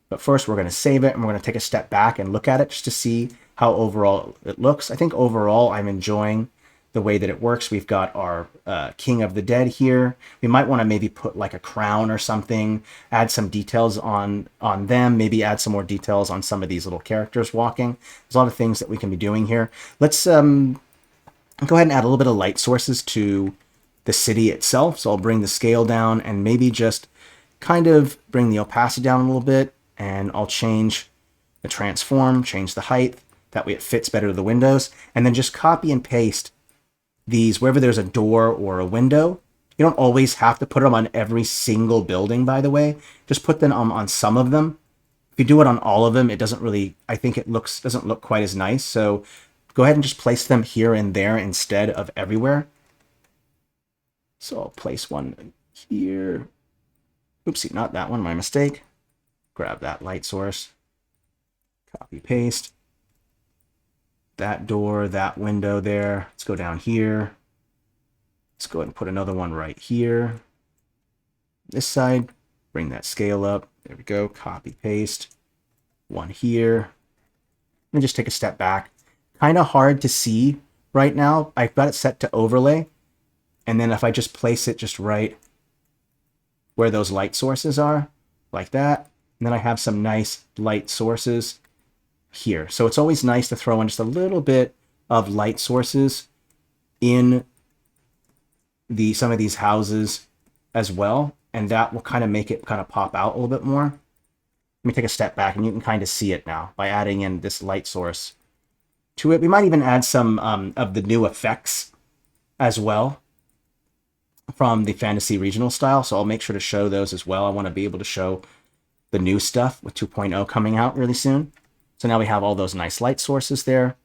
But first, we're going to save it, and we're going to take a step back and look at it just to see how overall it looks. I think overall, I'm enjoying the way that it works. We've got our King of the Dead here. We might want to maybe put like a crown or something, add some details on them, maybe add some more details on some of these little characters walking. There's a lot of things that we can be doing here. Let's go ahead and add a little bit of light sources to the city itself. So I'll bring the scale down and maybe just kind of bring the opacity down a little bit. And I'll change the transform, change the height. That way it fits better to the windows. And then just copy and paste these wherever there's a door or a window. You don't always have to put them on every single building, by the way. Just put them on some of them. If you do it on all of them, it doesn't really, I think it doesn't look quite as nice. So go ahead and just place them here and there instead of everywhere. So I'll place one here. Oopsie, not that one, my mistake. Grab that light source, copy, paste, that door, that window there. Let's go down here. Let's go ahead and put another one right here. This side, bring that scale up. There we go, copy, paste, one here. Let me just take a step back. Kind of hard to see right now. I've got it set to overlay. And then if I just place it just right where those light sources are, like that, and then I have some nice light sources here. So it's always nice to throw in just a little bit of light sources in some of these houses as well. And that will kind of make it kind of pop out a little bit more. Let me take a step back and you can kind of see it now by adding in this light source to it. We might even add some of the new effects as well from the Fantasy Regional style. So I'll make sure to show those as well. I want to be able to show the new stuff with 2.0 coming out really soon. So now we have all those nice light sources there.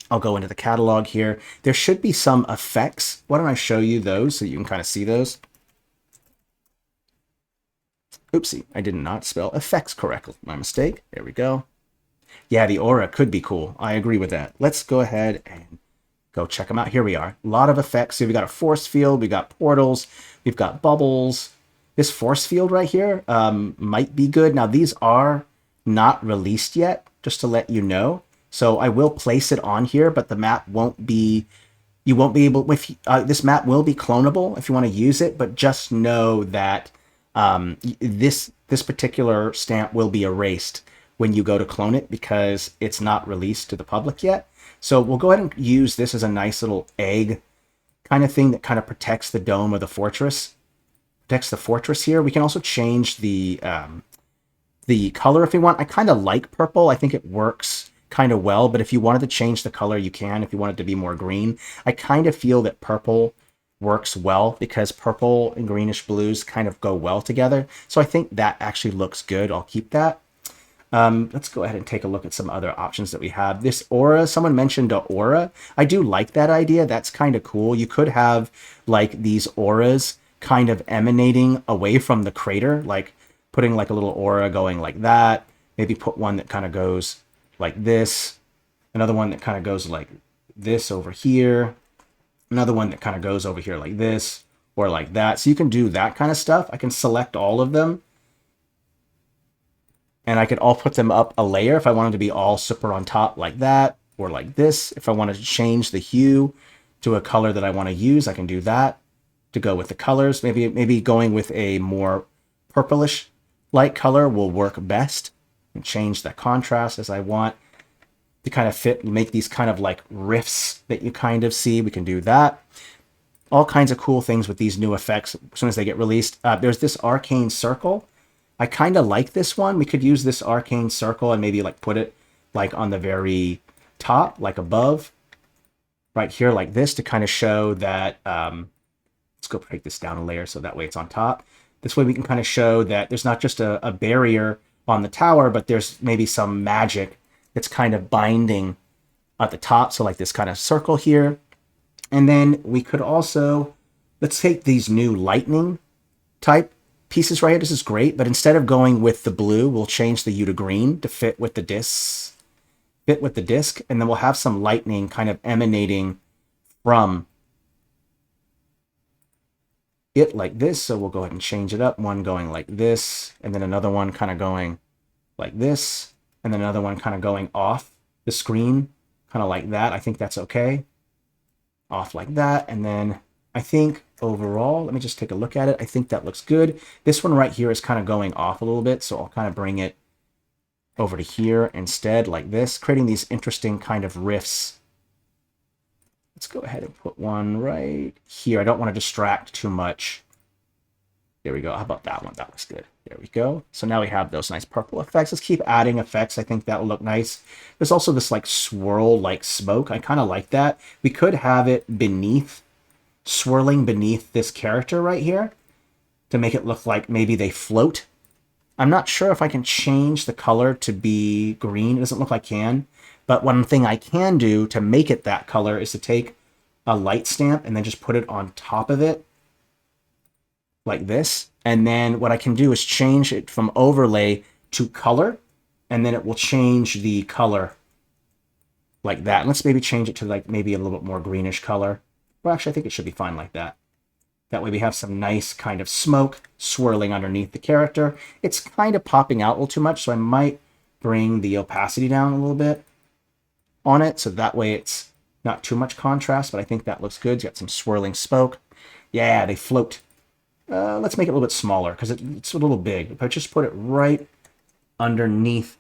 I'll go into the catalog here. There should be some effects. Why don't I show you those so you can kind of see those? Oopsie, I did not spell effects correctly. My mistake. There we go. Yeah, the aura could be cool. I agree with that. Let's go ahead and go check them out. Here we are. A lot of effects. So we've got a force field. We've got portals. We've got bubbles. This force field right here might be good. Now, these are not released yet, just to let you know. So I will place it on here, but the map won't be, you won't be able, this map will be clonable if you want to use it, but just know that this particular stamp will be erased when you go to clone it because it's not released to the public yet. So we'll go ahead and use this as a nice little egg kind of thing that kind of protects the dome of the fortress. Protects the fortress here. We can also change the color if we want. I kind of like purple. I think it works kind of well, but if you wanted to change the color, you can. If you want it to be more green, I kind of feel that purple works well because purple and greenish blues kind of go well together. So I think that actually looks good. I'll keep that. Let's go ahead and take a look at some other options that we have. This aura, someone mentioned an aura. I do like that idea. That's kind of cool. You could have like these auras kind of emanating away from the crater, like putting like a little aura going like that. Maybe put one that kind of goes like this. Another one that kind of goes like this over here. Another one that kind of goes over here like this or like that. So you can do that kind of stuff. I can select all of them. And I could all put them up a layer if I wanted to be all super on top like that or like this. If I wanted to change the hue to a color that I want to use, I can do that to go with the colors. Maybe going with a more purplish light color will work best and change the contrast as I want. to kind of fit, make these kind of like riffs that you kind of see. We can do that. All kinds of cool things with these new effects as soon as they get released. There's this arcane circle. I kind of like this one. We could use this arcane circle and maybe like put it like on the very top, like above, right here like this, to kind of show that, let's go break this down a layer so that way it's on top. This way we can kind of show that there's not just a barrier on the tower, but there's maybe some magic that's kind of binding at the top. So like this kind of circle here. And then we could also, let's take these new lightning type pieces right here. This is great, but instead of going with the blue, we'll change the hue to green to fit with the disc, and then we'll have some lightning kind of emanating from it like this. So we'll go ahead and change it up. One going like this, and then another one kind of going like this, and then another one kind of going off the screen, kind of like that. I think that's okay. Off like that. And then I think overall, let me just take a look at it. I think that looks good. This one right here is kind of going off a little bit, so I'll kind of bring it over to here instead, like this, creating these interesting kind of riffs. Let's go ahead and put one right here. I don't want to distract too much. There we go. How about that one? That looks good. There we go. So now we have those nice purple effects. Let's keep adding effects. I think that will look nice. There's also this like swirl like smoke. I kind of like that. We could have it beneath, swirling beneath this character right here to make it look like maybe they float. I'm not sure if I can change the color to be green. It doesn't look like I can. But one thing I can do to make it that color is to take a light stamp and then just put it on top of it like this. And then what I can do is change it from overlay to color, and then it will change the color like that. And let's maybe change it to like maybe a little bit more greenish color. Well, actually, I think it should be fine like that. That way we have some nice kind of smoke swirling underneath the character. It's kind of popping out a little too much, so I might bring the opacity down a little bit on it, so that way it's not too much contrast, but I think that looks good. It's got some swirling smoke. Yeah, they float. Let's make it a little bit smaller because it's a little big. If I just put it right underneath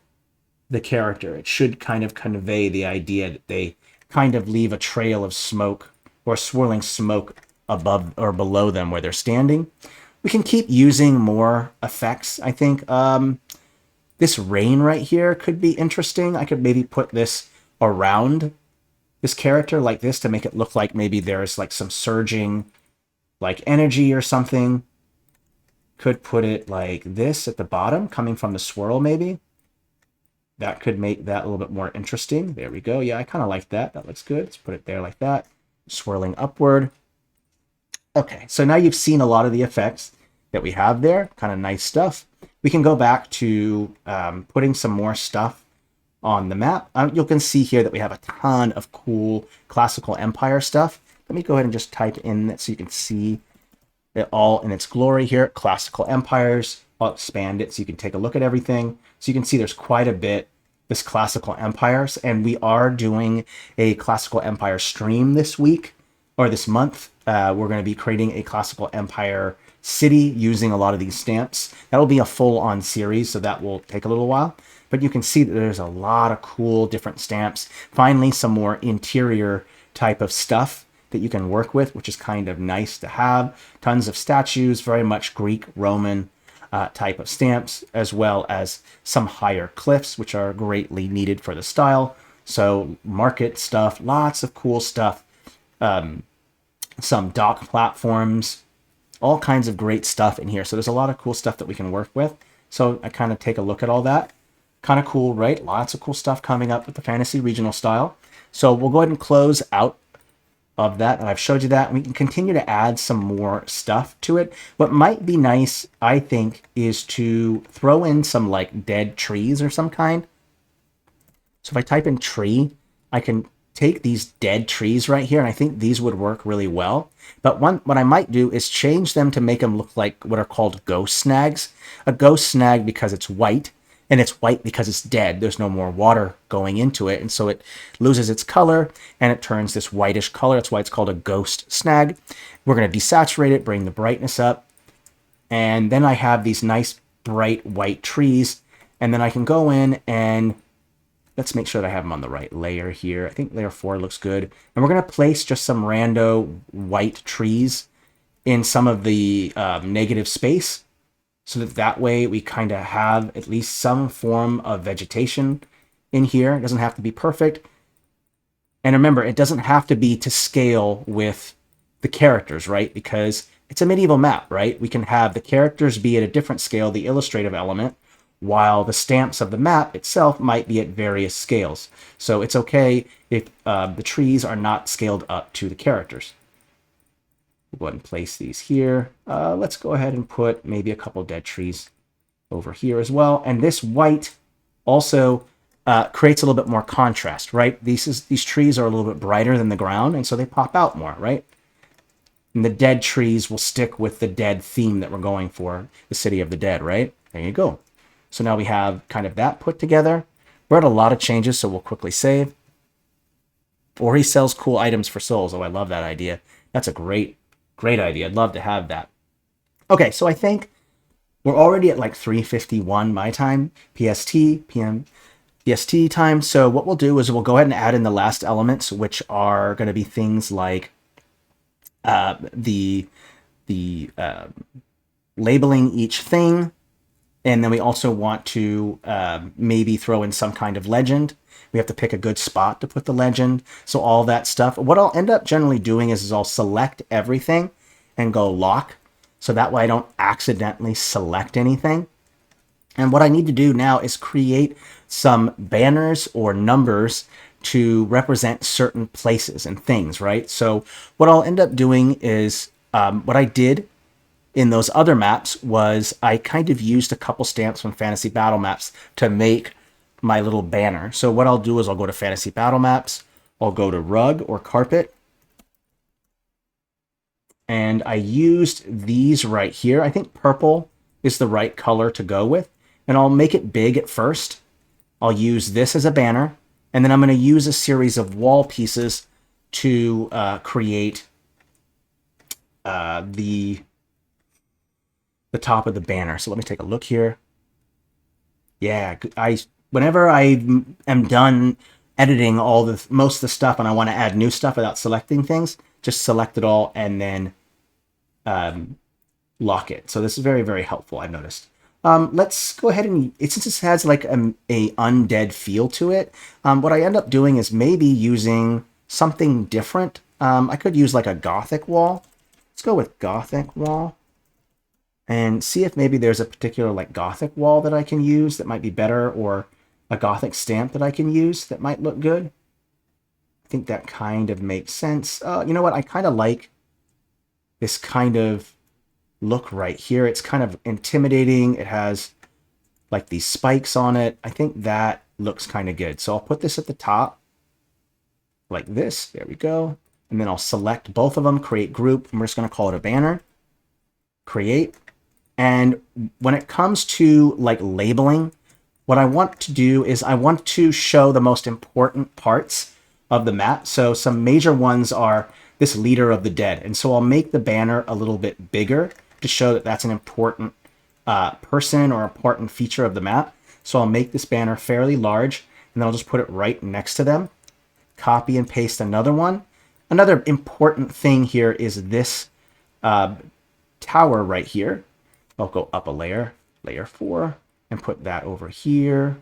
the character, it should kind of convey the idea that they kind of leave a trail of smoke or swirling smoke above or below them where they're standing. We can keep using more effects. I think this rain right here could be interesting. I could maybe put this around this character like this to make it look like maybe there's like some surging like energy or something. Could put it like this at the bottom coming from the swirl maybe. That could make that a little bit more interesting. There we go. Yeah, I kind of like that. That looks good. Let's put it there like that. Swirling upward. Okay, so now you've seen a lot of the effects that we have there. Kind of nice stuff. We can go back to putting some more stuff on the map. You can see here that we have a ton of cool classical empire stuff. Let me go ahead and just type in that so you can see it all in its glory here. Classical empires. I'll expand it so you can take a look at everything. So you can see there's quite a bit, this classical empires, and we are doing a classical empire stream this week or this month. We're going to be creating a classical empire city using a lot of these stamps. That'll be a full-on series, so that will take a little while. But you can see that there's a lot of cool different stamps. Finally, some more interior type of stuff that you can work with, which is kind of nice to have. Tons of statues, very much Greek, Roman type of stamps, as well as some higher cliffs, which are greatly needed for the style. So market stuff, lots of cool stuff. Some dock platforms, all kinds of great stuff in here. So there's a lot of cool stuff that we can work with. So I kind of take a look at all that. Kind of cool, right? Lots of cool stuff coming up with the fantasy regional style. So we'll go ahead and close out of that, and I've showed you that. We can continue to add some more stuff to it. What might be nice, I think, is to throw in some like dead trees or some kind. So if I type in tree, I can take these dead trees right here, and I think these would work really well. But what I might do is change them to make them look like what are called ghost snags. A ghost snag because it's white, and it's white because it's dead. There's no more water going into it, and so it loses its color, and it turns this whitish color. That's why it's called a ghost snag. We're going to desaturate it, bring the brightness up, and then I have these nice bright white trees, and then I can go in and let's make sure that I have them on the right layer here. I think layer 4 looks good. And we're going to place just some rando white trees in some of the negative space, so that way we kind of have at least some form of vegetation in here. It doesn't have to be perfect. And remember, it doesn't have to be to scale with the characters, right? Because it's a medieval map, right? We can have the characters be at a different scale, the illustrative element, while the stamps of the map itself might be at various scales. So it's okay if the trees are not scaled up to the characters. We'll go ahead and place these here. Let's go ahead and put maybe a couple dead trees over here as well. And this white also creates a little bit more contrast, right? These trees are a little bit brighter than the ground, and so they pop out more, right? And the dead trees will stick with the dead theme that we're going for, the City of the Dead, right? There you go. So now we have kind of that put together. We're at a lot of changes, so we'll quickly save. Or he sells cool items for souls. Oh, I love that idea. That's a great idea. I'd love to have that. Okay, so I think we're already at like 3:51 my time, PM, PST time. So what we'll do is we'll go ahead and add in the last elements, which are going to be things like the labeling each thing. And then we also want to maybe throw in some kind of legend. We have to pick a good spot to put the legend. So all that stuff. What I'll end up generally doing is I'll select everything and go lock. So that way I don't accidentally select anything. And what I need to do now is create some banners or numbers to represent certain places and things, right? So what I'll end up doing is what I did in those other maps was I kind of used a couple stamps from Fantasy Battle Maps to make my little banner. So what I'll do is I'll go to Fantasy Battle Maps, I'll go to rug or carpet, and I used these right here. I think purple is the right color to go with, and I'll make it big at first. I'll use this as a banner, and then I'm going to use a series of wall pieces to create the top of the banner. So let me take a look here. Yeah, whenever I am done editing most of the stuff and I want to add new stuff without selecting things, just select it all and then lock it. So this is very, very helpful, I've noticed. Let's go ahead and, since this has like a undead feel to it, what I end up doing is maybe using something different. I could use like a Gothic wall. Let's go with Gothic wall and see if maybe there's a particular like Gothic wall that I can use that might be better, or a Gothic stamp that I can use that might look good. I think that kind of makes sense. You know what? I kind of like this kind of look right here. It's kind of intimidating. It has like these spikes on it. I think that looks kind of good. So I'll put this at the top like this. There we go. And then I'll select both of them, create group, and we're just going to call it a banner. Create. And when it comes to like labeling, what I want to do is I want to show the most important parts of the map. So some major ones are this leader of the dead. And so I'll make the banner a little bit bigger to show that that's an important person or important feature of the map. So I'll make this banner fairly large, and then I'll just put it right next to them. Copy and paste another one. Another important thing here is this tower right here. I'll go up a layer, layer 4, and put that over here.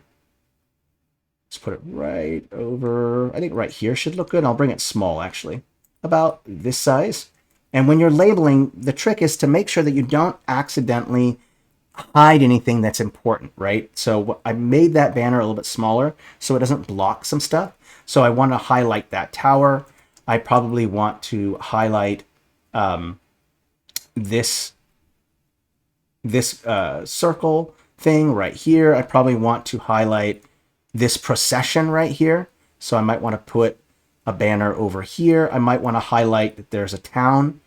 Let's put it right over, I think right here should look good. I'll bring it small, actually, about this size. And when you're labeling, the trick is to make sure that you don't accidentally hide anything that's important, right? So I made that banner a little bit smaller so it doesn't block some stuff. So I want to highlight that tower. I probably want to highlight this circle thing right here. I probably want to highlight this procession right here. So I might want to put a banner over here. I might want to highlight that there's a town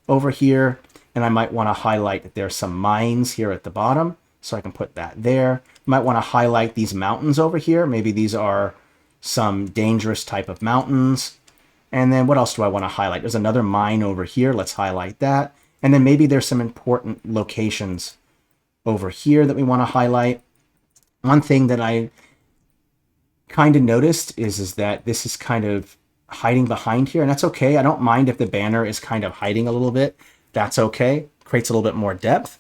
over here, and I might want to highlight that there's some mines here at the bottom, so I can put that there. I might want to highlight these mountains over here. Maybe these are some dangerous type of mountains. And then what else do I want to highlight? There's another mine over here. Let's highlight that. And then maybe there's some important locations over here that we want to highlight. One thing that I kind of noticed is that this is kind of hiding behind here, and that's okay. I don't mind if the banner is kind of hiding a little bit. That's okay. Creates a little bit more depth.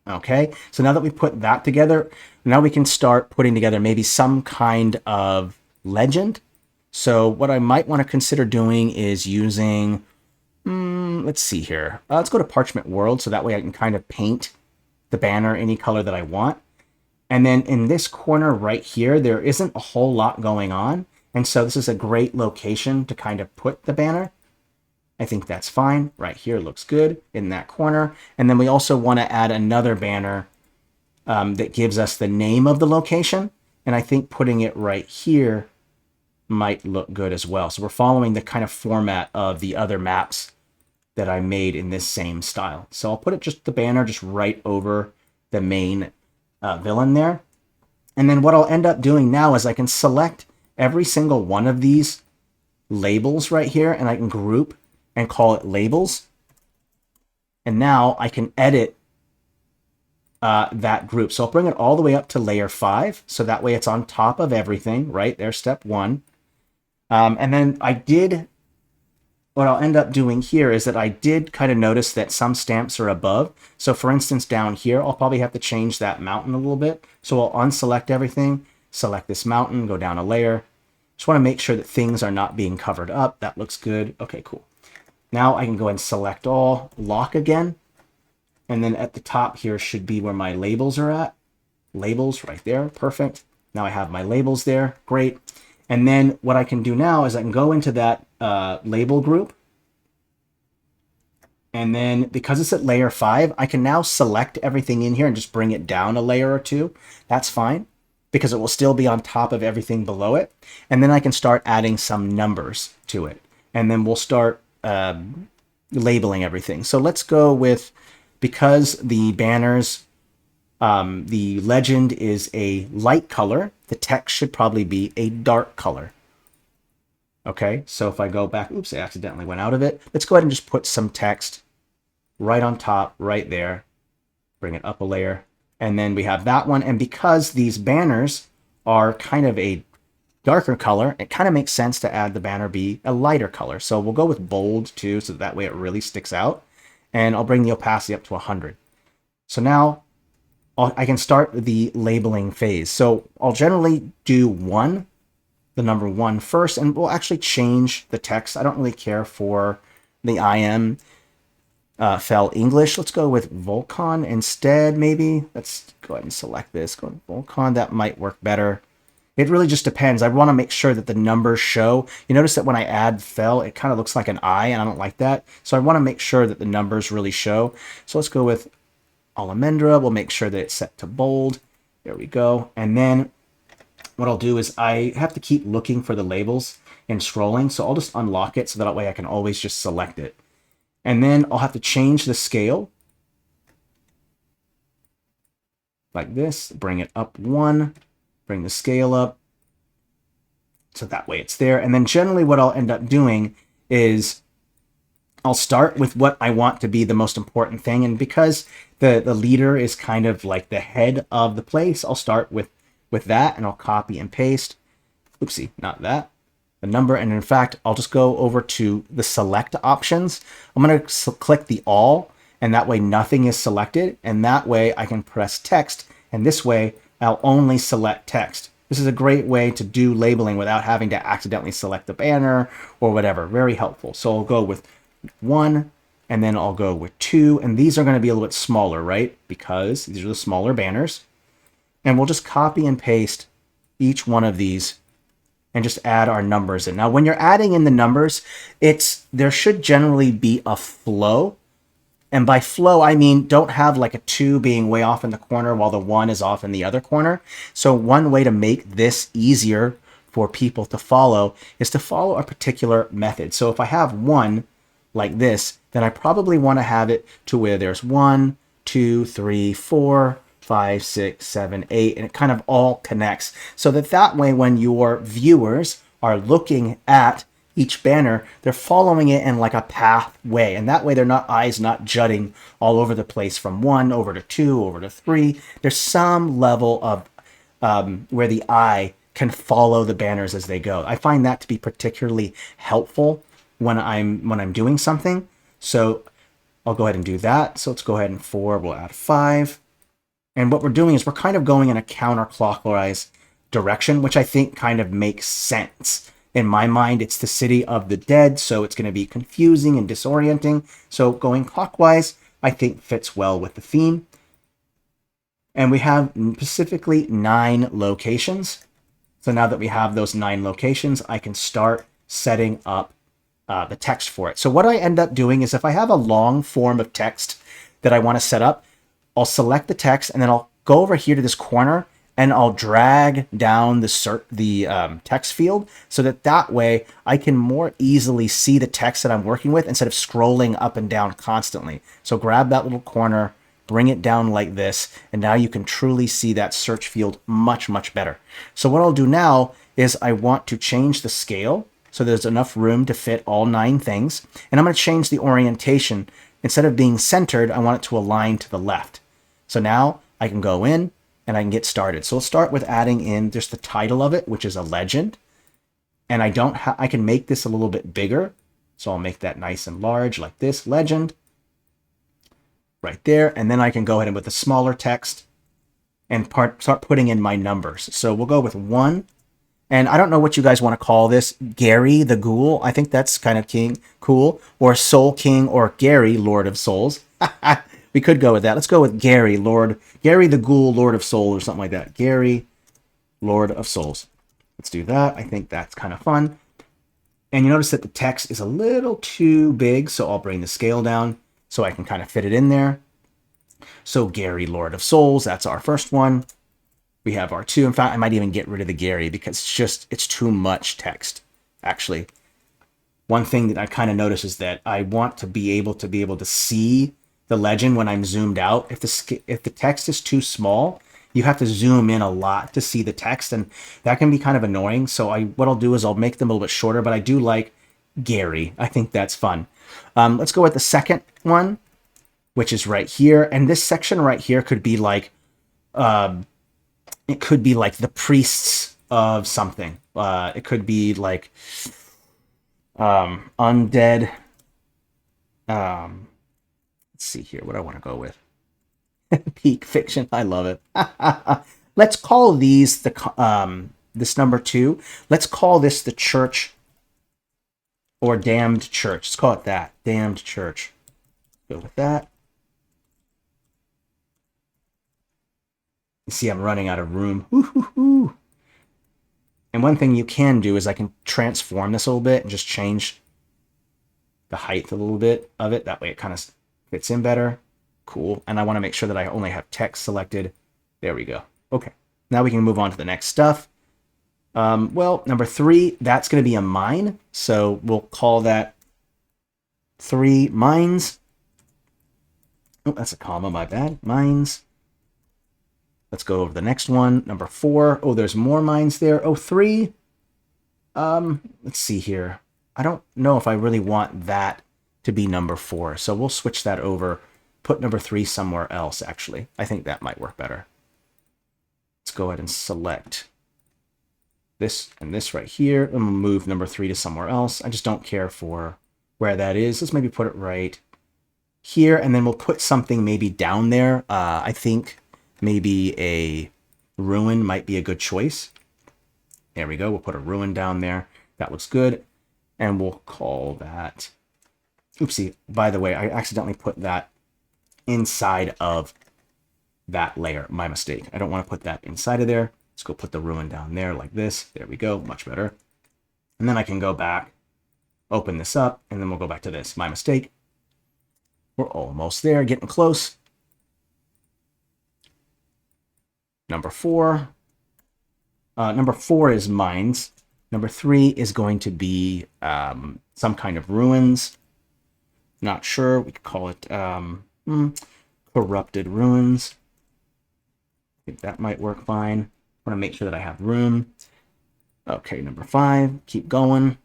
Okay, so now that we put that together, now we can start putting together maybe some kind of legend. So what I might want to consider doing is using, let's see here. Let's go to Parchment World, so that way I can kind of paint the banner any color that I want. And then in this corner right here, there isn't a whole lot going on. And so this is a great location to kind of put the banner. I think that's fine. Right here looks good in that corner. And then we also want to add another banner that gives us the name of the location. And I think putting it right here might look good as well. So we're following the kind of format of the other maps that I made in this same style. So I'll put it just the banner just right over the main villain there. And then what I'll end up doing now is I can select every single one of these labels right here, and I can group and call it labels. And now I can edit that group. So I'll bring it all the way up to layer 5. So that way it's on top of everything, right? There's step 1. And then what I'll end up doing here is that I did kind of notice that some stamps are above. So for instance, down here, I'll probably have to change that mountain a little bit. So I'll unselect everything, select this mountain, go down a layer. Just want to make sure that things are not being covered up. That looks good. Okay, cool. Now I can go and select all, lock again. And then at the top here should be where my labels are at. Labels right there. Perfect. Now I have my labels there. Great. And then what I can do now is I can go into that label group. And then because it's at layer 5, I can now select everything in here and just bring it down a layer or two. That's fine because it will still be on top of everything below it. And then I can start adding some numbers to it. And then we'll start labeling everything. So let's go with, because the banners, the legend is a light color, the text should probably be a dark color. Okay, so if I go back, oops, I accidentally went out of it. Let's go ahead and just put some text right on top, right there. Bring it up a layer. And then we have that one. And because these banners are kind of a darker color, it kind of makes sense to add the banner be a lighter color. So we'll go with bold too, so that way it really sticks out. And I'll bring the opacity up to 100. So now I can start the labeling phase. So I'll generally do the number 1 first, and we'll actually change the text. I don't really care for the IM Fel English. Let's go with Volcon instead, maybe. Let's go ahead and select this. Go with Volcon. That might work better. It really just depends. I want to make sure that the numbers show. You notice that when I add Fel, it kind of looks like an I, and I don't like that. So I want to make sure that the numbers really show. So let's go with Alamendra. We'll make sure that it's set to bold. There we go. And then what I'll do is I have to keep looking for the labels and scrolling. So I'll just unlock it so that way I can always just select it. And then I'll have to change the scale like this, bring it up 1, bring the scale up. So that way it's there. And then generally what I'll end up doing is I'll start with what I want to be the most important thing. And because the leader is kind of like the head of the place, I'll start with that, and I'll copy and paste. Oopsie, not that. The number. And in fact, I'll just go over to the select options. I'm going to click the all, and that way nothing is selected. And that way I can press text. And this way I'll only select text. This is a great way to do labeling without having to accidentally select the banner or whatever. Very helpful. So I'll go with 1, and then I'll go with 2. And these are going to be a little bit smaller, right? Because these are the smaller banners. And we'll just copy and paste each one of these and just add our numbers in. Now, when you're adding in the numbers, there should generally be a flow. And by flow, I mean don't have like a 2 being way off in the corner while the 1 is off in the other corner. So one way to make this easier for people to follow is to follow a particular method. So if I have 1 like this, then I probably want to have it to where there's 1, 2, 3, 4, 5, 6, 7, 8, and it kind of all connects. So that way when your viewers are looking at each banner, they're following it in like a pathway. And that way their eyes not jutting all over the place from 1 over to 2 over to 3. There's some level of where the eye can follow the banners as they go. I find that to be particularly helpful when I'm doing something. So I'll go ahead and do that. So let's go ahead and 4, we'll add 5. And what we're doing is we're kind of going in a counterclockwise direction, which I think kind of makes sense. In my mind, it's the city of the dead, so it's going to be confusing and disorienting. So going clockwise, I think fits well with the theme. And we have specifically 9 locations. So now that we have those 9 locations, I can start setting up the text for it. So what I end up doing is if I have a long form of text that I want to set up, I'll select the text and then I'll go over here to this corner and I'll drag down the text field so that way I can more easily see the text that I'm working with instead of scrolling up and down constantly. So grab that little corner, bring it down like this, and now you can truly see that search field much, much better. So what I'll do now is I want to change the scale so there's enough room to fit all 9 things. And I'm going to change the orientation. Instead of being centered, I want it to align to the left. So now I can go in and I can get started. So we'll start with adding in just the title of it, which is a legend. And I can make this a little bit bigger. So I'll make that nice and large like this, legend. Right there. And then I can go ahead and with the smaller text and start putting in my numbers. So we'll go with 1. And I don't know what you guys want to call this. Gary the Ghoul. I think that's kind of cool. Or Soul King or Gary, Lord of Souls. We could go with that. Let's go with Gary the Ghoul, Lord of Souls, or something like that. Gary, Lord of Souls. Let's do that. I think that's kind of fun. And you notice that the text is a little too big, so I'll bring the scale down so I can kind of fit it in there. So Gary, Lord of Souls, that's our first one. We have our 2. In fact, I might even get rid of the Gary because it's too much text, actually. One thing that I kind of notice is that I want to be able to see the legend when I'm zoomed out. If the text is too small, you have to zoom in a lot to see the text, and that can be kind of annoying. So what I'll do is I'll make them a little bit shorter, but I do like Gary. I think that's fun. Let's go with the second one, which is right here. And this section right here could be like, it could be like the priests of something. It could be like undead. Let's see here what I want to go with. Peak fiction. I love it. Let's call these this number 2. Let's call this the church or damned church. Let's call it that. Damned church. Go with that. You see, I'm running out of room. Woo-hoo-hoo. And one thing you can do is I can transform this a little bit and just change the height a little bit of it. That way it kind of fits in better. Cool. And I want to make sure that I only have text selected. There we go. Okay. Now we can move on to the next stuff. Well, number 3, that's going to be a mine. So we'll call that 3 mines. Oh, that's a comma, my bad. Mines. Let's go over the next one. Number 4. Oh, there's more mines there. Oh, 3. Let's see here. I don't know if I really want that to be number 4. So we'll switch that over. Put number 3 somewhere else, actually. I think that might work better. Let's go ahead and select this and this right here. I'm going to move number 3 to somewhere else. I just don't care for where that is. Let's maybe put it right here. And then we'll put something maybe down there. I think maybe a ruin might be a good choice. There we go. We'll put a ruin down there. That looks good. And we'll call that... Oopsie. By the way, I accidentally put that inside of that layer. My mistake. I don't want to put that inside of there. Let's go put the ruin down there like this. There we go. Much better. And then I can go back, open this up, and then we'll go back to this. My mistake. We're almost there. Getting close. Number 4. Number 4 is mines. Number 3 is going to be some kind of ruins. Not sure. We could call it corrupted ruins. I think that might work fine. I want to make sure that I have room. Okay, number 5. Keep going.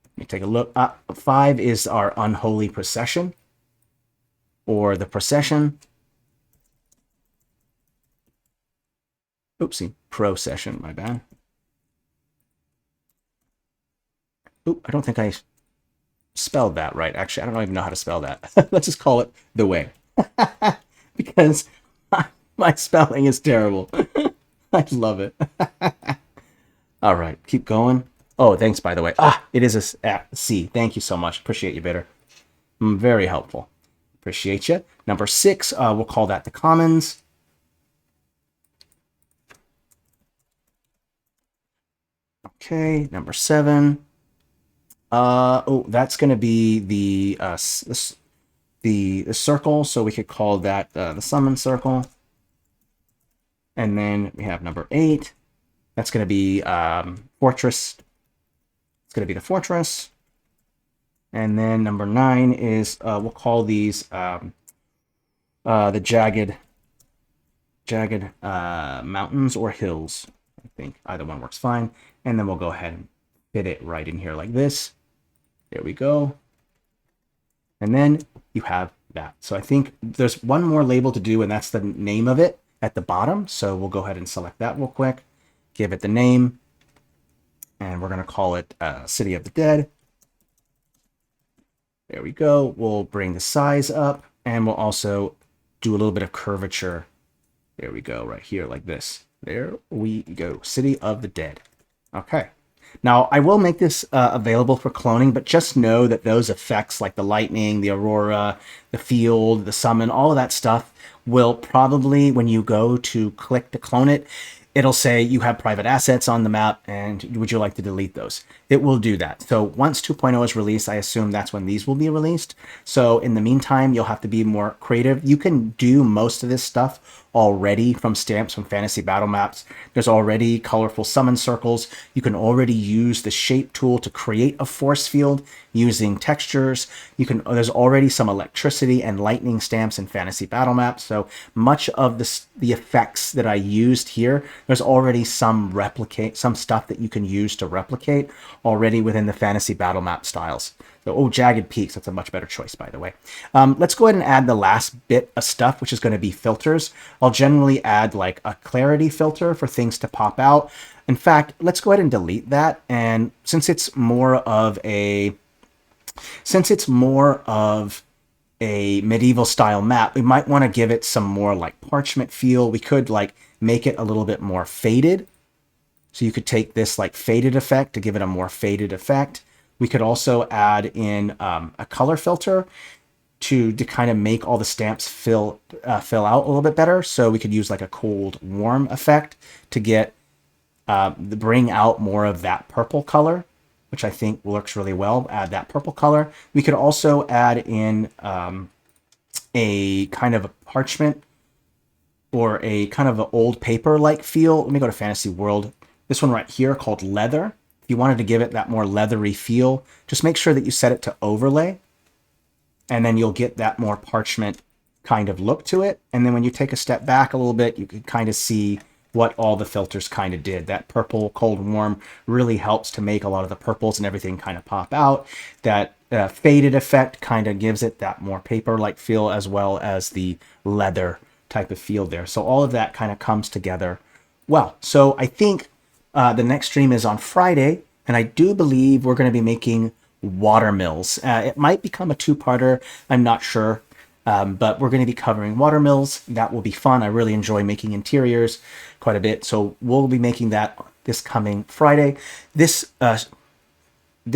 Let me take a look. 5 is our unholy procession, or the procession. Oopsie, pro session, my bad. Oop, I don't think I spelled that right. Actually, I don't even know how to spell that. Let's just call it the way. Because my spelling is terrible. I love it. All right, keep going. Oh, thanks, by the way. It is a C. Thank you so much. Appreciate you, Bitter. Very helpful. Appreciate you. Number 6, we'll call that the commons. Okay, number 7. That's going to be the circle, so we could call that the summon circle. And then we have number 8. That's going to be fortress. It's going to be the fortress. And then number 9 is we'll call these the jagged mountains or hills. I think either one works fine. And then we'll go ahead and fit it right in here like this. There we go. And then you have that. So I think there's one more label to do, and that's the name of it at the bottom. So we'll go ahead and select that real quick. Give it the name. And we're going to call it City of the Dead. There we go. We'll bring the size up, and we'll also do a little bit of curvature. There we go, right here, like this. There we go. City of the Dead. Okay. Now, I will make this available for cloning, but just know that those effects like the lightning, the aurora, the field, the summon, all of that stuff will probably, when you go to click to clone it, it'll say you have private assets on the map and would you like to delete those? It will do that. So once 2.0 is released, I assume that's when these will be released. So in the meantime, you'll have to be more creative. You can do most of this stuff already from stamps from fantasy battle maps. There's already colorful summon circles. You can already use the shape tool to create a force field using textures. There's already some electricity and lightning stamps in fantasy battle maps. So much of the effects that I used here, there's already some stuff that you can use to replicate already within the fantasy battle map styles. So, jagged peaks, that's a much better choice, by the way. Let's go ahead and add the last bit of stuff, which is going to be filters. I'll generally add like a clarity filter for things to pop out. In fact, let's go ahead and delete that. And since it's more of a medieval style map, we might want to give it some more like parchment feel. We could like make it a little bit more faded. So you could take this like faded effect to give it a more faded effect. We could also add in a color filter to kind of make all the stamps fill out a little bit better. So we could use like a cold warm effect to bring out more of that purple color, which I think works really well. Add that purple color. We could also add in a kind of a parchment or a kind of an old paper like feel. Let me go to Fantasy World. This one right here called Leather. If you wanted to give it that more leathery feel, just make sure that you set it to overlay, and then you'll get that more parchment kind of look to it. And then when you take a step back a little bit, you can kind of see what all the filters kind of did. That purple, cold, warm really helps to make a lot of the purples and everything kind of pop out. That faded effect kind of gives it that more paper-like feel, as well as the leather type of feel there. So all of that kind of comes together well. So I think the next stream is on Friday, and I do believe we're going to be making watermills. It might become a two-parter, I'm not sure, but we're going to be covering watermills. That will be fun. I really enjoy making interiors quite a bit, so we'll be making that this coming Friday. This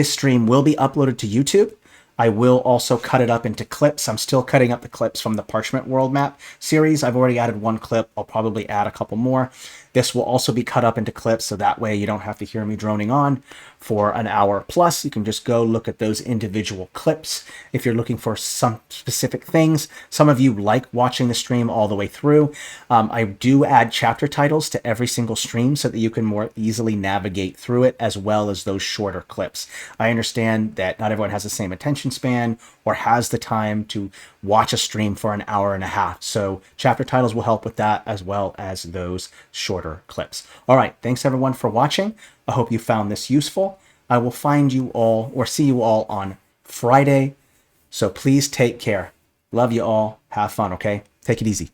stream will be uploaded to YouTube. I will also cut it up into clips. I'm still cutting up the clips from the Parchment World Map series. I've already added one clip. I'll probably add a couple more. This will also be cut up into clips, so that way you don't have to hear me droning on for an hour plus. You can just go look at those individual clips if you're looking for some specific things. Some of you like watching the stream all the way through. I do add chapter titles to every single stream so that you can more easily navigate through it, as well as those shorter clips. I understand that not everyone has the same attention span or has the time to watch a stream for an hour and a half. So chapter titles will help with that, as well as those shorter clips. All right. Thanks everyone for watching. I hope you found this useful. I will find you all or see you all on Friday. So please take care. Love you all. Have fun. Okay. Take it easy.